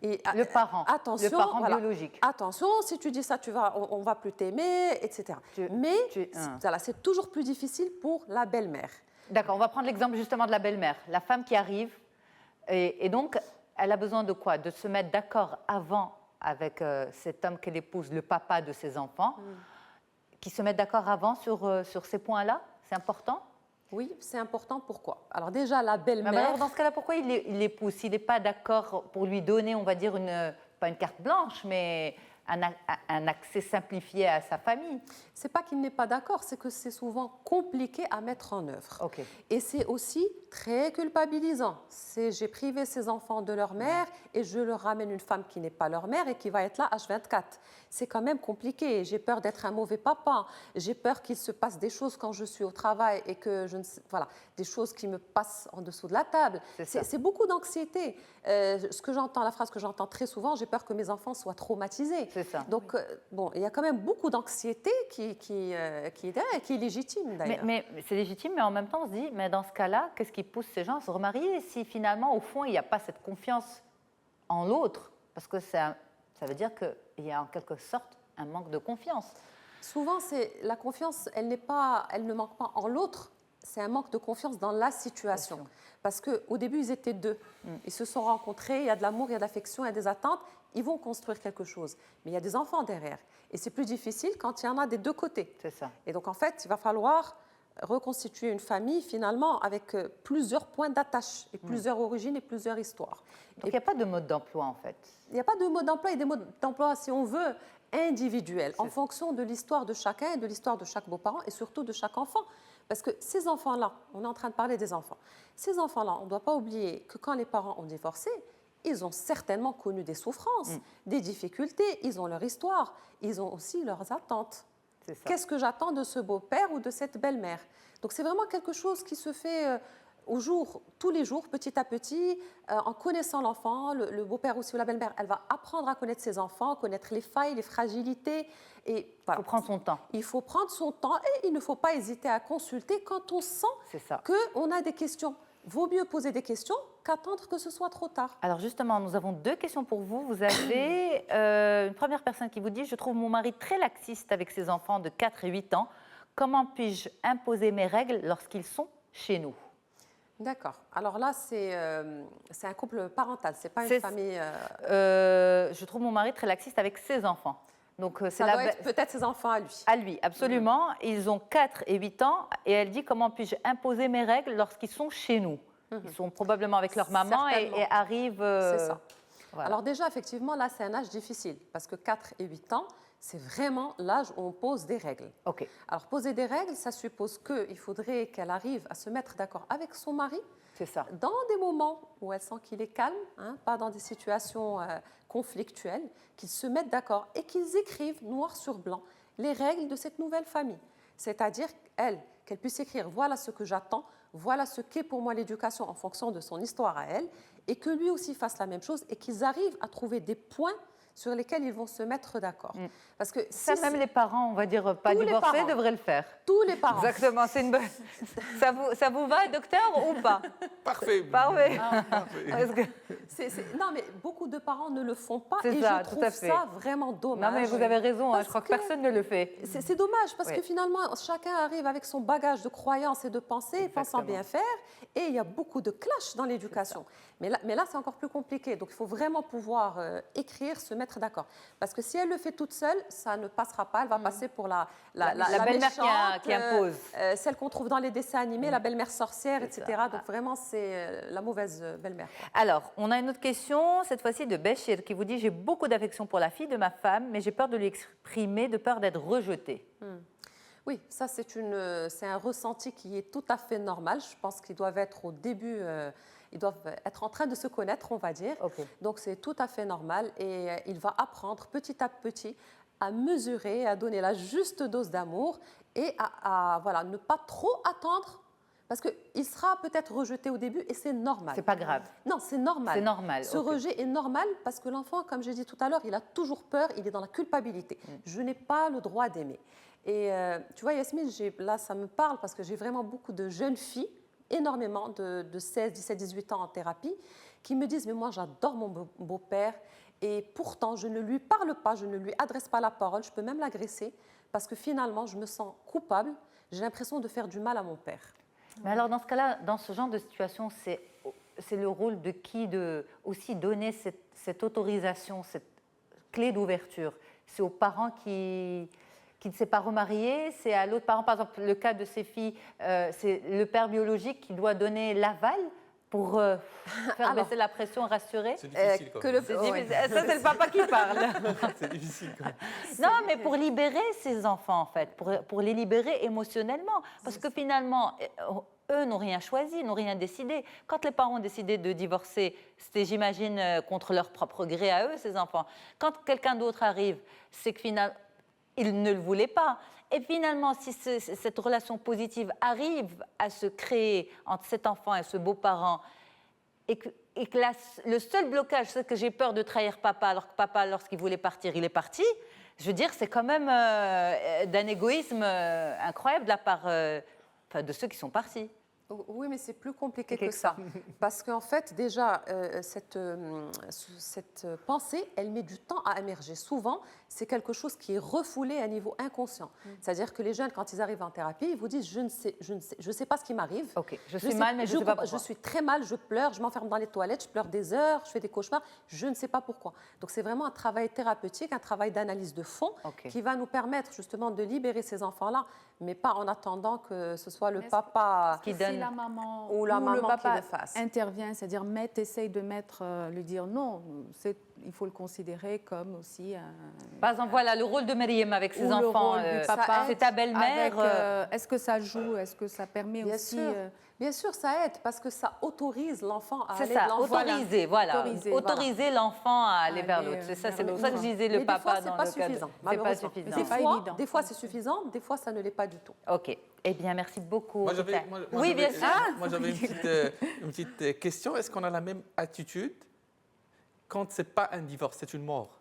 Et le parent, attention, le parent voilà, biologique. Attention, si tu dis ça, on va plus t'aimer, etc. Mais voilà, c'est toujours plus difficile pour la belle-mère. D'accord, on va prendre l'exemple justement de la belle-mère, la femme qui arrive, et donc elle a besoin de quoi? De se mettre d'accord avant avec cet homme qu'elle épouse, le papa de ses enfants, qui se mettent d'accord avant sur ces points-là? C'est important? Oui, c'est important. Pourquoi? Alors déjà, la belle-mère... Alors dans ce cas-là, pourquoi il l'épouse? S'il n'est pas d'accord pour lui donner, on va dire, pas une carte blanche, mais un accès simplifié à sa famille. C'est pas qu'il n'est pas d'accord, c'est que c'est souvent compliqué à mettre en œuvre. Okay. Et c'est aussi très culpabilisant. J'ai privé ces enfants de leur mère et je leur ramène une femme qui n'est pas leur mère et qui va être là H24. C'est quand même compliqué. J'ai peur d'être un mauvais papa. J'ai peur qu'il se passe des choses quand je suis au travail et que des choses qui me passent en dessous de la table. C'est beaucoup d'anxiété. La phrase que j'entends très souvent, j'ai peur que mes enfants soient traumatisés. C'est ça. Donc, il y a quand même beaucoup d'anxiété qui est légitime d'ailleurs. Mais c'est légitime, mais en même temps, on se dit, mais dans ce cas-là, qu'est-ce qui pousse ces gens à se remarier si finalement, au fond, il n'y a pas cette confiance en l'autre? Parce que ça veut dire qu'il y a en quelque sorte un manque de confiance. Souvent, la confiance, elle ne manque pas en l'autre. C'est un manque de confiance dans la situation. Parce qu'au début, ils étaient 2. Ils se sont rencontrés, il y a de l'amour, il y a de l'affection, il y a des attentes. Ils vont construire quelque chose. Mais il y a des enfants derrière. Et c'est plus difficile quand il y en a des 2 côtés. C'est ça. Et donc, en fait, il va falloir reconstituer une famille, finalement, avec plusieurs points d'attache, et plusieurs origines et plusieurs histoires. Donc, il n'y a pas de mode d'emploi, en fait. Il n'y a pas de mode d'emploi. Il y a des modes d'emploi, si on veut, individuels, en fonction de l'histoire de chacun et de l'histoire de chaque beau-parent et surtout de chaque enfant. Parce que ces enfants-là, on est en train de parler des enfants, ces enfants-là, on ne doit pas oublier que quand les parents ont divorcé, ils ont certainement connu des souffrances, des difficultés, ils ont leur histoire, ils ont aussi leurs attentes. Qu'est-ce que j'attends de ce beau-père ou de cette belle-mère? Donc c'est vraiment quelque chose qui se fait tous les jours, petit à petit, en connaissant l'enfant, le beau-père aussi ou la belle-mère, elle va apprendre à connaître ses enfants, connaître les failles, les fragilités. Et voilà. Il faut prendre son temps. Il faut prendre son temps et il ne faut pas hésiter à consulter quand on sent qu'on a des questions. Vaut mieux poser des questions qu'attendre que ce soit trop tard. Alors justement, nous avons 2 questions pour vous. Vous avez une première personne qui vous dit « Je trouve mon mari très laxiste avec ses enfants de 4 et 8 ans. Comment puis-je imposer mes règles lorsqu'ils sont chez nous ?» D'accord. Alors là, c'est un couple parental, c'est pas une famille... Je trouve mon mari très laxiste avec ses enfants. Donc, Ça doit être peut-être ses enfants à lui. À lui, absolument. Ils ont 4 et 8 ans. Et elle dit, comment puis-je imposer mes règles lorsqu'ils sont chez nous? Ils sont probablement avec leur maman et arrivent... C'est ça. Voilà. Alors déjà, effectivement, là, c'est un âge difficile parce que 4 et 8 ans, c'est vraiment l'âge où on pose des règles. OK. Alors, poser des règles, ça suppose qu'il faudrait qu'elle arrive à se mettre d'accord avec son mari. C'est ça. Dans des moments où elle sent qu'il est calme, pas dans des situations conflictuelles, qu'ils se mettent d'accord et qu'ils écrivent noir sur blanc les règles de cette nouvelle famille. C'est-à-dire, qu'elle puisse écrire, voilà ce que j'attends, voilà ce qu'est pour moi l'éducation en fonction de son histoire à elle, et que lui aussi fasse la même chose et qu'ils arrivent à trouver des points sur lesquels ils vont se mettre d'accord. Parce que Ça, même les parents, on va dire, pas Tous les divorcés, parents. devraient le faire. tous les parents. Exactement, c'est une bonne... ça vous va, docteur, ou pas? Parfait. Parfait. Parfait. Parce que- Non, mais beaucoup de parents ne le font pas C'est et ça, je tout trouve à fait. ça vraiment dommage. Non, mais vous avez raison, Parce je crois que que personne ne le fait. C'est dommage parce Oui. que finalement, chacun arrive avec son bagage de croyances et de pensées, pensant bien faire, et il y a beaucoup de clash dans l'éducation. Mais là c'est encore plus compliqué. Donc, il faut vraiment pouvoir écrire, se mettre d'accord. Parce que si elle le fait toute seule, ça ne passera pas. Elle va passer pour la belle-mère qui méchante, impose. celle qu'on trouve dans les dessins animés, la belle-mère sorcière, C'est etc. ça. Donc, vraiment, c'est la mauvaise belle-mère. Alors, on a une autre question, cette fois-ci de Béchir, qui vous dit « J'ai beaucoup d'affection pour la fille de ma femme, mais j'ai peur de lui exprimer, de peur d'être rejetée. Oui, ça c'est un ressenti qui est tout à fait normal. Je pense qu'ils doivent être au début, ils doivent être en train de se connaître, on va dire. Ok. Donc c'est tout à fait normal et il va apprendre petit à petit à mesurer, à donner la juste dose d'amour et à voilà, ne pas trop attendre parce qu'il sera peut-être rejeté au début et c'est normal. C'est pas grave. Non, c'est normal. C'est normal, Ce ok. rejet est normal parce que l'enfant, comme j'ai dit tout à l'heure, il a toujours peur, il est dans la culpabilité. Je n'ai pas le droit d'aimer. Et tu vois, Yasmine, là, ça me parle parce que j'ai vraiment beaucoup de jeunes filles, énormément de 16, 17, 18 ans en thérapie, qui me disent « Mais moi, j'adore mon beau-père et pourtant, je ne lui parle pas, je ne lui adresse pas la parole, je peux même l'agresser parce que finalement, je me sens coupable, j'ai l'impression de faire du mal à mon père. » Mais alors, dans ce cas-là, dans ce genre de situation, c'est le rôle de qui de aussi donner cette autorisation, cette clé d'ouverture? C'est aux parents qui ne s'est pas remarié, c'est à l'autre parent. Par exemple, le cas de ces filles, c'est le père biologique qui doit donner l'aval pour faire baisser la pression, rassurer. C'est difficile quand même. C'est difficile. Ça, c'est le papa qui parle. C'est difficile quand même. Non, mais pour libérer ces enfants, en fait, pour les libérer émotionnellement. Parce que finalement, eux n'ont rien choisi, n'ont rien décidé. Quand les parents ont décidé de divorcer, c'était, j'imagine, contre leur propre gré à eux, ces enfants. Quand quelqu'un d'autre arrive, c'est que finalement, ils ne le voulaient pas. Et finalement, si cette relation positive arrive à se créer entre cet enfant et ce beau-parent, et que le seul blocage, c'est que j'ai peur de trahir papa, alors que papa, lorsqu'il voulait partir, il est parti, je veux dire, c'est quand même d'un égoïsme incroyable de la part de ceux qui sont partis. Oui, mais c'est plus compliqué que ça. Parce qu'en fait, déjà, cette pensée, elle met du temps à émerger. Souvent, c'est quelque chose qui est refoulé à niveau inconscient. C'est-à-dire que les jeunes, quand ils arrivent en thérapie, ils vous disent « je ne sais pas ce qui m'arrive. Ok, je suis mal, mais je ne sais pas pourquoi. Je suis très mal, je pleure, je m'enferme dans les toilettes, je pleure des heures, je fais des cauchemars, je ne sais pas pourquoi. » Donc, c'est vraiment un travail thérapeutique, un travail d'analyse de fond qui va nous permettre justement de libérer ces enfants-là, mais pas en attendant que ce soit le papa qui donne... Si la maman ou la maman le papa qui le fasse. intervient, c'est-à-dire essaye de lui dire non, il faut le considérer comme aussi un... Par exemple, voilà, le rôle de Myriam avec ses Ou le enfants, rôle du papa c'est ta belle-mère. Est-ce que ça joue? Est-ce que ça permet Bien aussi... sûr. Bien sûr, ça aide parce que ça autorise l'enfant à C'est aller ça, de l'enfant. autoriser l'enfant à aller vers l'autre. C'est ça, c'est pour ça que je disais le Mais papa des fois, dans c'est le pas cadre. suffisant. C'est pas malheureusement. suffisant. Des fois, c'est suffisant, des fois, ça ne l'est pas du tout. Ok. Eh bien, merci beaucoup. Moi, Rita. oui, bien sûr. Moi, j'avais une petite question. Est-ce qu'on a la même attitude quand ce n'est pas un divorce, c'est une mort?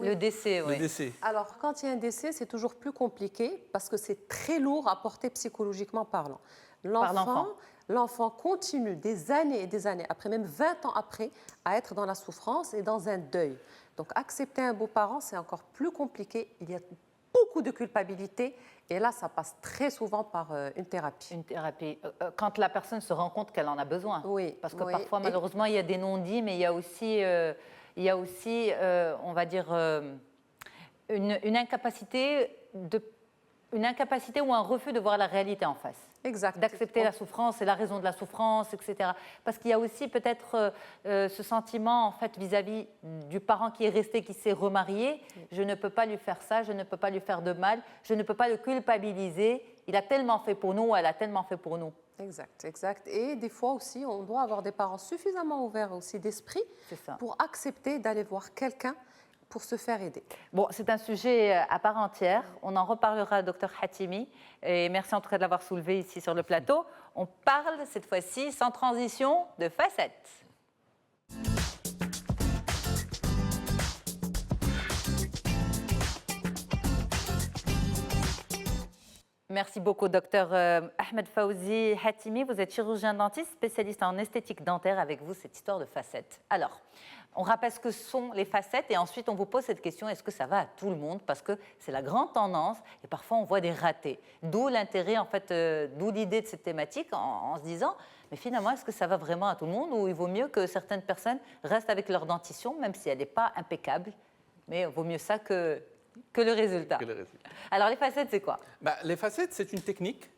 Le décès, oui. Le décès. Alors, quand il y a un décès, c'est toujours plus compliqué parce que c'est très lourd à porter psychologiquement parlant. L'enfant continue des années et des années, après même 20 ans après, à être dans la souffrance et dans un deuil. Donc, accepter un beau-parent, c'est encore plus compliqué. Il y a beaucoup de culpabilité et là, ça passe très souvent par une thérapie. Une thérapie. Quand la personne se rend compte qu'elle en a besoin. Oui. Parce que oui. parfois, malheureusement, il y a des non-dits, mais il y a aussi on va dire, une incapacité ou un refus de voir la réalité en face. Exact. D'accepter la souffrance et la raison de la souffrance, etc. Parce qu'il y a aussi peut-être ce sentiment, en fait, vis-à-vis du parent qui est resté, qui s'est remarié. Je ne peux pas lui faire ça, je ne peux pas lui faire de mal, je ne peux pas le culpabiliser. Il a tellement fait pour nous, elle a tellement fait pour nous. Exact, exact. Et des fois aussi, on doit avoir des parents suffisamment ouverts aussi d'esprit pour accepter d'aller voir quelqu'un pour se faire aider. Bon, c'est un sujet à part entière. On en reparlera, Dr Hatimi. Et merci en tout cas de l'avoir soulevé ici sur le plateau. On parle cette fois-ci, sans transition, de facettes. Merci beaucoup, docteur Ahmed Fawzi Hatimi. Vous êtes chirurgien dentiste, spécialiste en esthétique dentaire. Avec vous, cette histoire de facettes. Alors, on rappelle ce que sont les facettes et ensuite on vous pose cette question, est-ce que ça va à tout le monde? Parce que c'est la grande tendance et parfois on voit des ratés. D'où l'intérêt, en fait, d'où l'idée de cette thématique en se disant, mais finalement, est-ce que ça va vraiment à tout le monde ou il vaut mieux que certaines personnes restent avec leur dentition, même si elle n'est pas impeccable, mais il vaut mieux ça que le résultat. Alors les facettes, c'est quoi? Les facettes, c'est une technique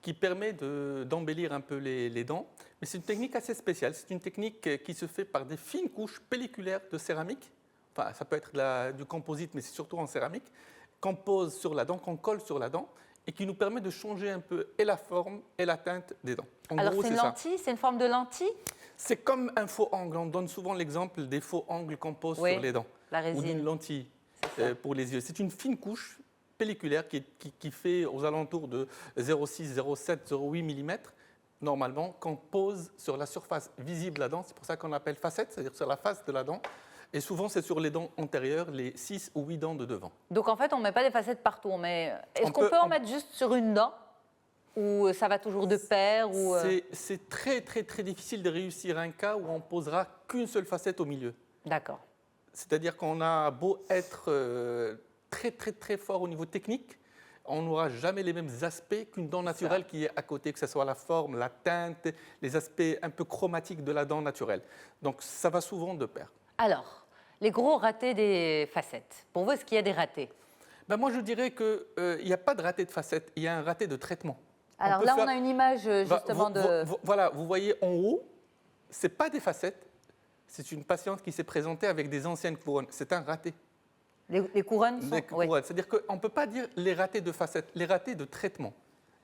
qui permet d'embellir un peu les dents, mais c'est une technique assez spéciale. C'est une technique qui se fait par des fines couches pelliculaires de céramique. Enfin, ça peut être du composite, mais c'est surtout en céramique, qu'on pose sur la dent, qu'on colle sur la dent, et qui nous permet de changer un peu et la forme et la teinte des dents. Alors c'est une lentille, c'est une forme de lentille? C'est comme un faux angle. On donne souvent l'exemple des faux angles qu'on pose sur les dents. La résine. Ou d'une lentille pour les yeux. C'est une fine couche pelliculaire qui fait aux alentours de 0,6, 0,7, 0,8 mm, normalement, qu'on pose sur la surface visible de la dent. C'est pour ça qu'on appelle facette, c'est-à-dire sur la face de la dent. Et souvent, c'est sur les dents antérieures, les 6 ou 8 dents de devant. Donc, en fait, on ne met pas des facettes partout. Est-ce qu'on peut en mettre juste sur une dent? Ou ça va toujours de pair ou C'est très, très, très difficile de réussir un cas où on posera qu'une seule facette au milieu. D'accord. C'est-à-dire qu'on a beau être très, très, très fort au niveau technique, on n'aura jamais les mêmes aspects qu'une dent naturelle qui est à côté, que ce soit la forme, la teinte, les aspects un peu chromatiques de la dent naturelle. Donc, ça va souvent de pair. Alors, les gros ratés des facettes. Pour vous, est-ce qu'il y a des ratés? Moi, je dirais qu'il n'y a pas de raté de facettes, il y a un raté de traitement. Alors là, on a une image justement de... Voilà, vous voyez en haut, ce n'est pas des facettes, c'est une patiente qui s'est présentée avec des anciennes couronnes. C'est un raté. Les couronnes sont... Les couronnes. Oui. C'est-à-dire qu'on ne peut pas dire les ratés de facettes, les ratés de traitement.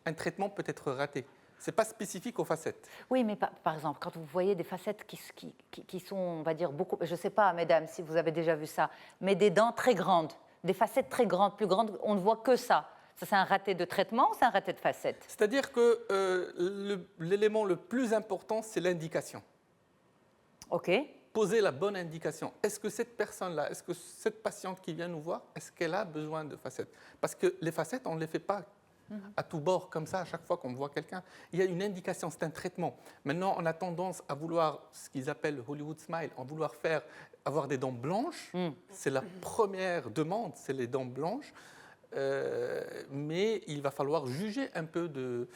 Un traitement peut être raté. Ce n'est pas spécifique aux facettes. Oui, mais par exemple, quand vous voyez des facettes qui sont, on va dire, beaucoup... Je ne sais pas, mesdames, si vous avez déjà vu ça, mais des dents très grandes, des facettes très grandes, plus grandes, on ne voit que ça. Ça, c'est un raté de traitement ou c'est un raté de facettes? C'est-à-dire que l'élément le plus important, c'est l'indication. OK. Poser la bonne indication. Est-ce que cette personne-là, est-ce que cette patiente qui vient nous voir, est-ce qu'elle a besoin de facettes? Parce que les facettes, on ne les fait pas à tout bord, comme ça, à chaque fois qu'on voit quelqu'un. Il y a une indication, c'est un traitement. Maintenant, on a tendance à vouloir, ce qu'ils appellent Hollywood Smile, à vouloir avoir des dents blanches. C'est la première demande, c'est les dents blanches. Mais il va falloir juger un peu de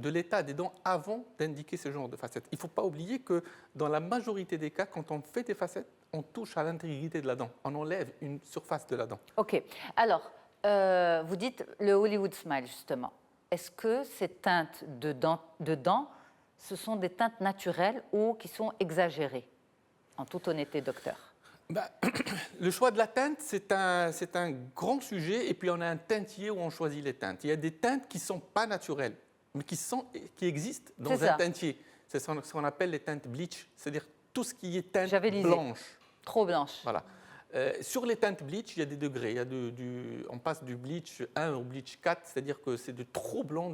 l'état des dents avant d'indiquer ce genre de facettes. Il ne faut pas oublier que dans la majorité des cas, quand on fait des facettes, on touche à l'intégrité de la dent. On enlève une surface de la dent. OK. Alors, vous dites le Hollywood Smile, justement. Est-ce que ces teintes de dents, ce sont des teintes naturelles ou qui sont exagérées? En toute honnêteté, docteur. Le choix de la teinte, c'est un grand sujet. Et puis, on a un teintier où on choisit les teintes. Il y a des teintes qui ne sont pas naturelles, mais qui existent dans un teintier. C'est ce qu'on appelle les teintes bleach, c'est-à-dire tout ce qui est teinte blanche. Trop blanche. Voilà. Sur les teintes bleach, il y a des degrés. On passe du bleach 1 au bleach 4, c'est-à-dire que c'est de trop blanc.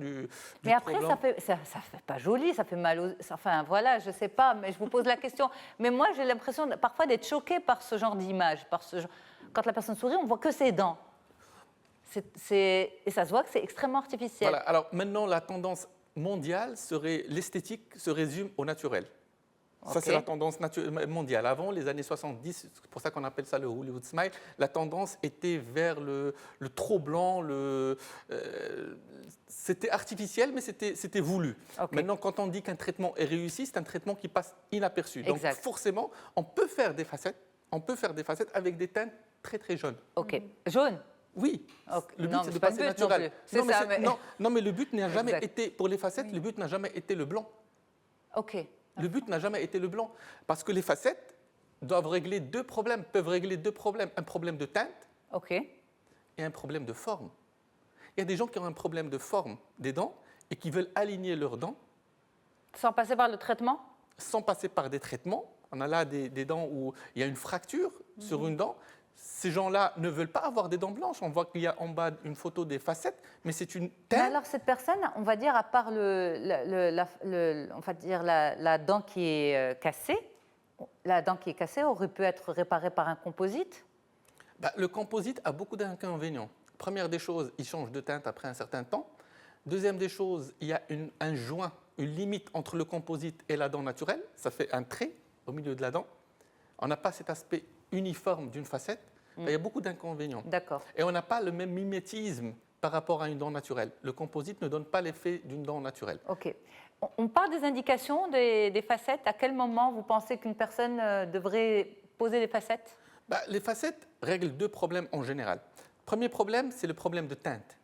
Mais après, ça fait pas joli, ça fait mal. Enfin, voilà, je ne sais pas, mais je vous pose la question. Mais moi, j'ai l'impression parfois d'être choquée par ce genre d'image. Quand la personne sourit, on ne voit que ses dents. Et ça se voit que c'est extrêmement artificiel. Voilà. Alors maintenant, la tendance mondiale serait l'esthétique se résume au naturel. Ça, c'est la tendance mondiale. Avant, les années 70, c'est pour ça qu'on appelle ça le Hollywood Smile, la tendance était vers le trop blanc, c'était artificiel, mais c'était voulu. Maintenant, quand on dit qu'un traitement est réussi, c'est un traitement qui passe inaperçu. Donc, forcément, on peut faire des facettes avec des teintes très très jeune. OK. Jaune. Oui, Ok. le but Non, c'est mais de c'est pas le passer but non naturel. plus. C'est Non, mais ça, mais- non, mais le but n'a jamais Exact. été, pour les facettes, le but n'a jamais été le blanc. OK. Le but n'a jamais été le blanc. Parce que les facettes doivent régler deux problèmes, peuvent régler deux problèmes. Un problème de teinte OK. et un problème de forme. Il y a des gens qui ont un problème de forme des dents et qui veulent aligner leurs dents Sans passer par le traitement? sans passer par des traitements. On a là des dents où il y a une fracture sur une dent. Ces gens-là ne veulent pas avoir des dents blanches. On voit qu'il y a en bas une photo des facettes, mais c'est une Mais teinte. alors cette personne, on va dire, à part on va dire la dent qui est cassée, la dent qui est cassée aurait pu être réparée par un composite? Bah, le composite a beaucoup d'inconvénients. Première des choses, il change de teinte après un certain temps. Deuxième des choses, il y a un joint, une limite entre le composite et la dent naturelle. Ça fait un trait au milieu de la dent. On n'a pas cet aspect uniforme d'une facette. Il y a beaucoup d'inconvénients. D'accord. Et on n'a pas le même mimétisme par rapport à une dent naturelle. Le composite ne donne pas l'effet d'une dent naturelle. OK. On parle des indications des facettes. À quel moment vous pensez qu'une personne devrait poser des facettes? Bah, les facettes règlent deux problèmes en général. Premier problème, c'est le problème de teinte.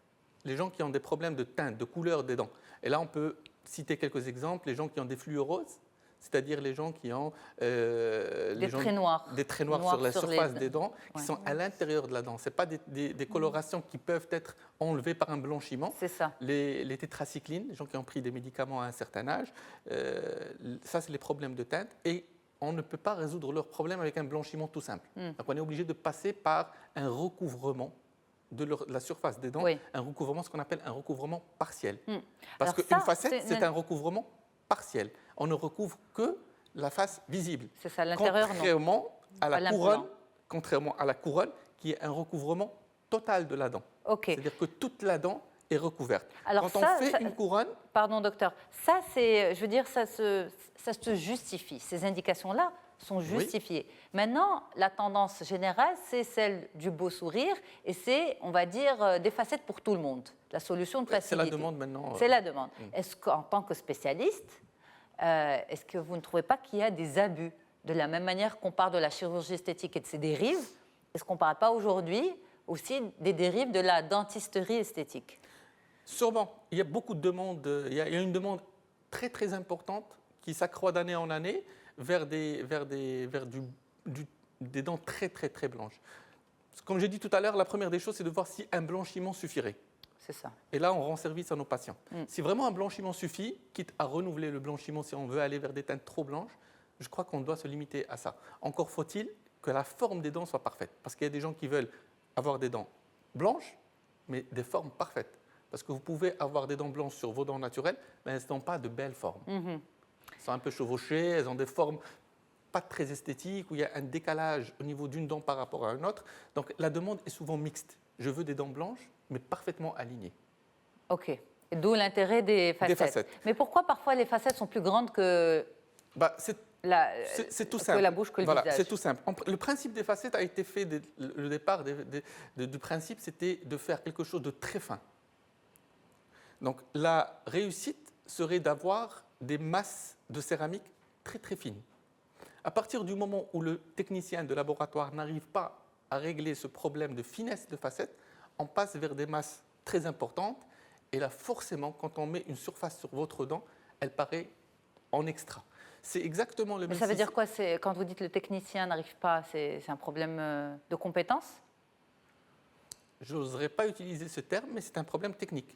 Les gens qui ont des problèmes de teinte, de couleur des dents. Et là, on peut citer quelques exemples. Les gens qui ont des fluoroses, c'est-à-dire les gens qui ont Des traits noirs. des traits noirs sur la surface des dents, qui sont à l'intérieur de la dent. Ce pas des colorations qui peuvent être enlevées par un blanchiment. C'est ça. Les tétracyclines, les gens qui ont pris des médicaments à un certain âge, ça, c'est les problèmes de teinte. Et on ne peut pas résoudre leurs problèmes avec un blanchiment tout simple. Donc, on est obligé de passer par un recouvrement de la surface des dents, Oui. un recouvrement, ce qu'on appelle un recouvrement partiel. Parce Alors qu'une ça, facette, c'est un recouvrement partiel. On ne recouvre que la face visible. C'est ça, l'intérieur, non. Contrairement à Pas la l'implant. couronne, contrairement à la couronne, qui est un recouvrement total de la dent. OK. C'est-à-dire que toute la dent est recouverte. Alors Quand ça, on fait une couronne, Pardon, docteur. Ça, c'est, je veux dire, ça se justifie. Ces indications-là sont justifiées. Maintenant, la tendance générale, c'est celle du beau sourire et c'est, on va dire, des facettes pour tout le monde. La solution de facilité. c'est la demande maintenant. C'est la demande. Est-ce qu'en tant que spécialiste, est-ce que vous ne trouvez pas qu'il y a des abus? De la même manière qu'on parle de la chirurgie esthétique et de ses dérives, est-ce qu'on ne parle pas aujourd'hui aussi des dérives de la dentisterie esthétique? Sûrement, il y a beaucoup de demandes. Il y a une demande très très importante qui s'accroît d'année en année vers des dents très très très blanches. Comme j'ai dit tout à l'heure, la première des choses, c'est de voir si un blanchiment suffirait. C'est ça. Et là, on rend service à nos patients. Si vraiment un blanchiment suffit, quitte à renouveler le blanchiment si on veut aller vers des teintes trop blanches, je crois qu'on doit se limiter à ça. Encore faut-il que la forme des dents soit parfaite. Parce qu'il y a des gens qui veulent avoir des dents blanches, mais des formes parfaites. Parce que vous pouvez avoir des dents blanches sur vos dents naturelles, mais elles n'ont pas de belles formes. Elles sont un peu chevauchées, elles ont des formes pas très esthétiques, où il y a un décalage au niveau d'une dent par rapport à une autre. Donc la demande est souvent mixte. Je veux des dents blanches, mais parfaitement alignées. OK. Et d'où l'intérêt des facettes. facettes. Mais pourquoi parfois les facettes sont plus grandes que c'est tout simple. que la bouche, que le Voilà, visage? c'est tout simple. Le principe des facettes a été fait, le départ du principe, c'était de faire quelque chose de très fin. Donc la réussite serait d'avoir des masses de céramique très très fines. À partir du moment où le technicien de laboratoire n'arrive pas à régler ce problème de finesse de facettes, on passe vers des masses très importantes. Et là, forcément, quand on met une surface sur votre dent, elle paraît en extra. C'est exactement le même Mais ça veut dire système. quoi? Quand vous dites le technicien n'arrive pas, c'est un problème de compétence? Je n'oserais pas utiliser ce terme, mais c'est un problème technique.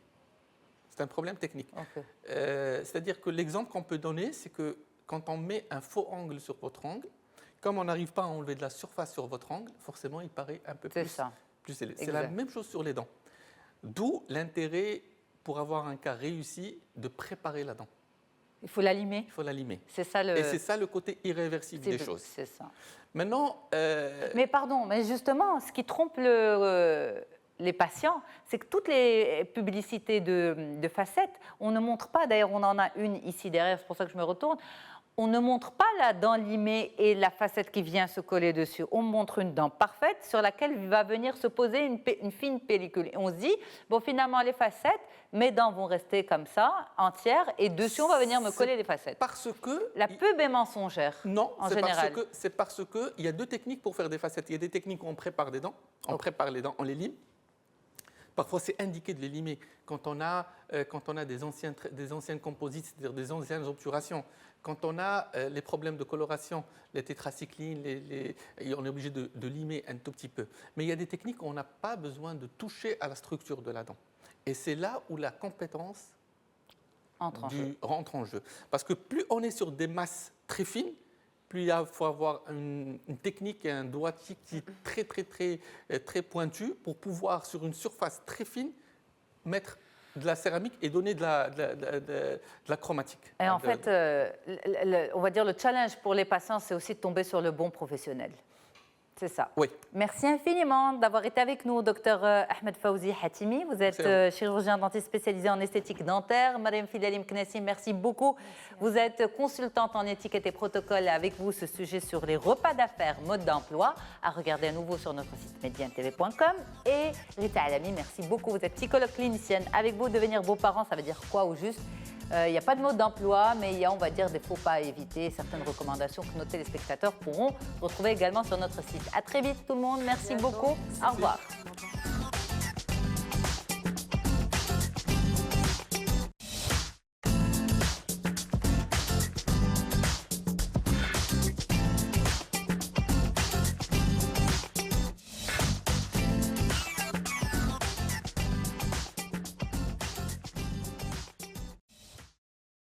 C'est un problème technique. OK. C'est-à-dire que l'exemple qu'on peut donner, c'est que quand on met un faux angle sur votre angle, comme on n'arrive pas à enlever de la surface sur votre angle, forcément, il paraît un peu C'est plus ça. élevé. C'est Exact. la même chose sur les dents. D'où l'intérêt, pour avoir un cas réussi, de préparer la dent. Il faut la limer. Il faut la limer. C'est ça le. Et c'est ça le côté irréversible des choses. C'est ça. Maintenant, Mais pardon, mais justement, ce qui trompe les patients, c'est que toutes les publicités de facettes, on ne montre pas, d'ailleurs on en a une ici derrière, c'est pour ça que je me retourne, on ne montre pas la dent limée et la facette qui vient se coller dessus. On montre une dent parfaite sur laquelle va venir se poser une fine pellicule. Et on se dit, bon, finalement, les facettes, mes dents vont rester comme ça, entières, et dessus, on va venir me coller les facettes. Parce que... La pub est mensongère, non, en général. C'est parce qu'il y a deux techniques pour faire des facettes. Il y a des techniques où on prépare des dents, prépare les dents, on les lime. Parfois, c'est indiqué de les limer quand on a des anciennes composites, c'est-à-dire des anciennes obturations. Quand on a les problèmes de coloration, les tétracyclines, on est obligé de limer un tout petit peu. Mais il y a des techniques où on n'a pas besoin de toucher à la structure de la dent. Et c'est là où la compétence rentre en jeu. Parce que plus on est sur des masses très fines, plus il faut avoir une technique et un doigté qui est très pointu pour pouvoir, sur une surface très fine, mettre de la céramique et donner de la chromatique. Et en fait, on va dire le challenge pour les patients, c'est aussi de tomber sur le bon professionnel. C'est ça. Oui. Merci infiniment d'avoir été avec nous, docteur Ahmed Fawzi Hatimi. Vous êtes chirurgien dentiste spécialisé en esthétique dentaire. Mariam Fidalim Knassi, merci beaucoup. Vous êtes consultante en étiquette et protocole. Avec vous, ce sujet sur les repas d'affaires, mode d'emploi, à regarder à nouveau sur notre site mediantv.com. Et Rita Alami, merci beaucoup. Vous êtes psychologue clinicienne. Avec vous, devenir beaux-parents, ça veut dire quoi au juste ? Il n'y a pas de mode d'emploi, mais il y a, on va dire, des faux pas à éviter, certaines recommandations que nos téléspectateurs pourront retrouver également sur notre site. À très vite tout le monde, merci beaucoup, au revoir.